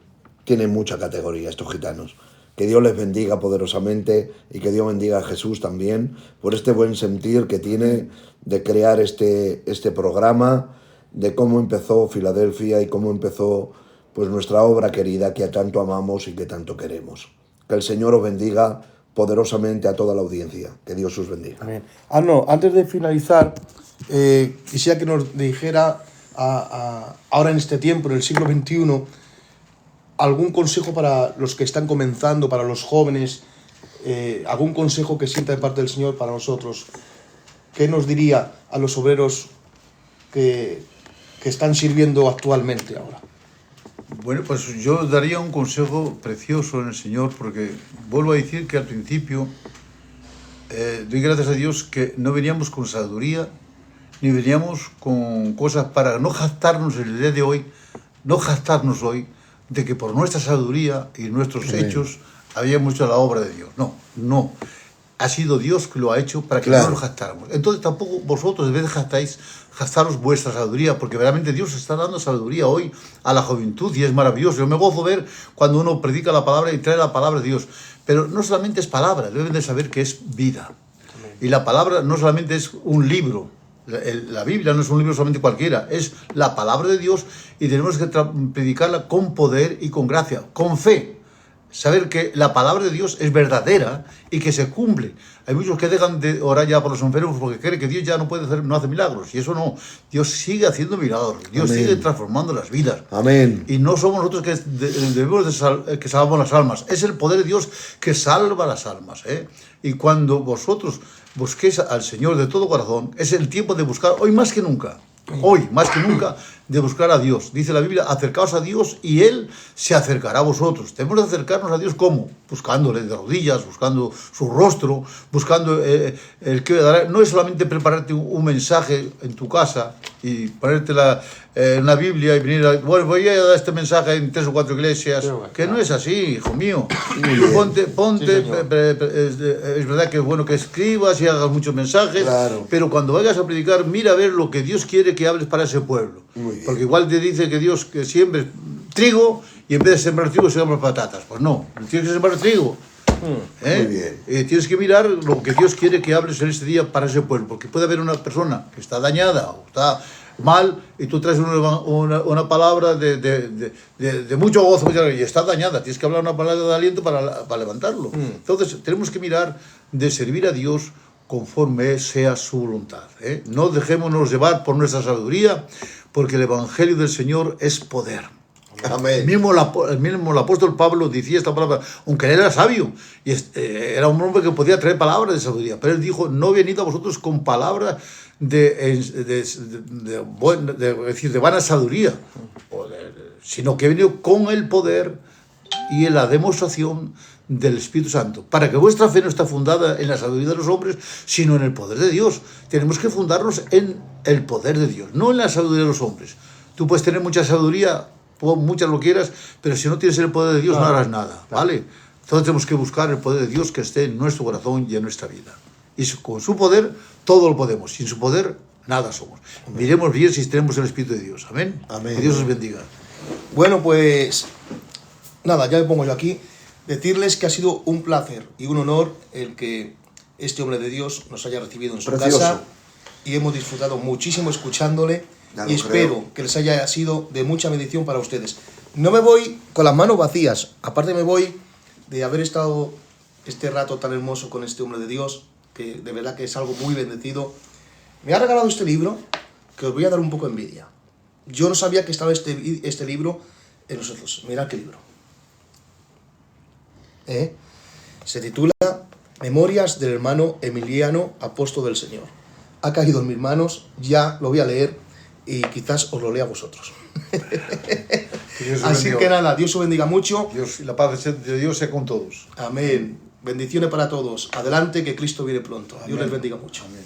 tienen mucha categoría estos gitanos. Que Dios les bendiga poderosamente y que Dios bendiga a Jesús también por este buen sentir que tiene de crear este programa, de cómo empezó Filadelfia y cómo empezó pues nuestra obra querida que tanto amamos y que tanto queremos. Que el Señor os bendiga poderosamente a toda la audiencia. Que Dios os bendiga. Amén. No, antes de finalizar, quisiera que nos dijera ahora en este tiempo, en el siglo XXI, algún consejo para los que están comenzando, para los jóvenes, algún consejo que sienta de parte del Señor para nosotros. ¿Qué nos diría a los obreros que están sirviendo actualmente ahora? Bueno, pues yo daría un consejo precioso en el Señor, porque vuelvo a decir que al principio doy gracias a Dios que no veníamos con sabiduría, ni veníamos con cosas para no jactarnos en el día de hoy, no jactarnos hoy de que por nuestra sabiduría y nuestros hechos habíamos hecho la obra de Dios. No. Ha sido Dios que lo ha hecho para que no nos jactáramos. Entonces tampoco vosotros debéis jactaros vuestra sabiduría, porque verdaderamente Dios está dando sabiduría hoy a la juventud y es maravilloso. Yo me gozo ver cuando uno predica la palabra y trae la palabra de Dios. Pero no solamente es palabra, deben de saber que es vida. Y la palabra no solamente es un libro. La Biblia no es un libro solamente cualquiera, es la palabra de Dios y tenemos que predicarla con poder y con gracia, con fe. Saber que la palabra de Dios es verdadera y que se cumple. Hay muchos que dejan de orar ya por los enfermos porque creen que Dios ya no hace milagros. Y eso no. Dios sigue haciendo milagros. Dios sigue transformando las vidas. Amén. Y no somos nosotros que debemos que salvamos las almas. Es el poder de Dios que salva las almas. Y cuando vosotros busquéis al Señor de todo corazón, es el tiempo de buscar, hoy más que nunca, de buscar a Dios. Dice la Biblia, acercaos a Dios y Él se acercará a vosotros. Tenemos que acercarnos a Dios, ¿cómo? Buscándole de rodillas, buscando su rostro, buscando el que dará. No es solamente prepararte un mensaje en tu casa y ponerte una Biblia y venir bueno, voy a dar este mensaje en 3 o 4 iglesias, que no es así, hijo mío. Tú ponte sí, es verdad que es bueno que escribas y hagas muchos mensajes, pero cuando vayas a predicar, mira a ver lo que Dios quiere que hables para ese pueblo. Porque igual te dice que Dios que siembres trigo y en vez de sembrar trigo sembras patatas. Pues no, tienes que sembrar trigo. Muy bien. Tienes que mirar lo que Dios quiere que hables en este día para ese pueblo, porque puede haber una persona que está dañada o está mal y tú traes una palabra de mucho gozo y está dañada, tienes que hablar una palabra de aliento para levantarlo. Entonces tenemos que mirar de servir a Dios conforme sea su voluntad. No dejémonos llevar por nuestra sabiduría, porque el Evangelio del Señor es poder. Amén. El mismo el apóstol Pablo decía esta palabra, aunque él era sabio, y era un hombre que podía traer palabras de sabiduría, pero él dijo, no he venido a vosotros con palabras de vana sabiduría, sino que he venido con el poder y en la demostración del Espíritu Santo, para que vuestra fe no está fundada en la sabiduría de los hombres, sino en el poder de Dios. Tenemos que fundarnos en el poder de Dios, no en la sabiduría de los hombres. Tú puedes tener mucha sabiduría, muchas lo quieras, pero si no tienes el poder de Dios no harás nada, ¿vale? Entonces tenemos que buscar el poder de Dios que esté en nuestro corazón y en nuestra vida. Y con su poder todo lo podemos, sin su poder nada somos. Miremos bien si tenemos el Espíritu de Dios. Amén. Amén. Que Dios os bendiga. Bueno, pues nada, ya me pongo yo aquí. Decirles que ha sido un placer y un honor el que este hombre de Dios nos haya recibido en su Precioso. casa y hemos disfrutado muchísimo escuchándole Ya lo y espero que les haya sido de mucha bendición para ustedes. No me voy con las manos vacías, aparte me voy de haber estado este rato tan hermoso con este hombre de Dios, que de verdad que es algo muy bendecido. Me ha regalado este libro que os voy a dar un poco de envidia. Yo no sabía que estaba este libro en nosotros. Mirad qué libro. Se titula Memorias del hermano Emiliano, apóstol del Señor. Ha caído en mis manos, ya lo voy a leer y quizás os lo lea a vosotros. Así que nada, Dios os bendiga mucho. Dios y la paz de Dios sea con todos. Amén. Bendiciones para todos. Adelante, que Cristo viene pronto. Dios les bendiga mucho. Amén.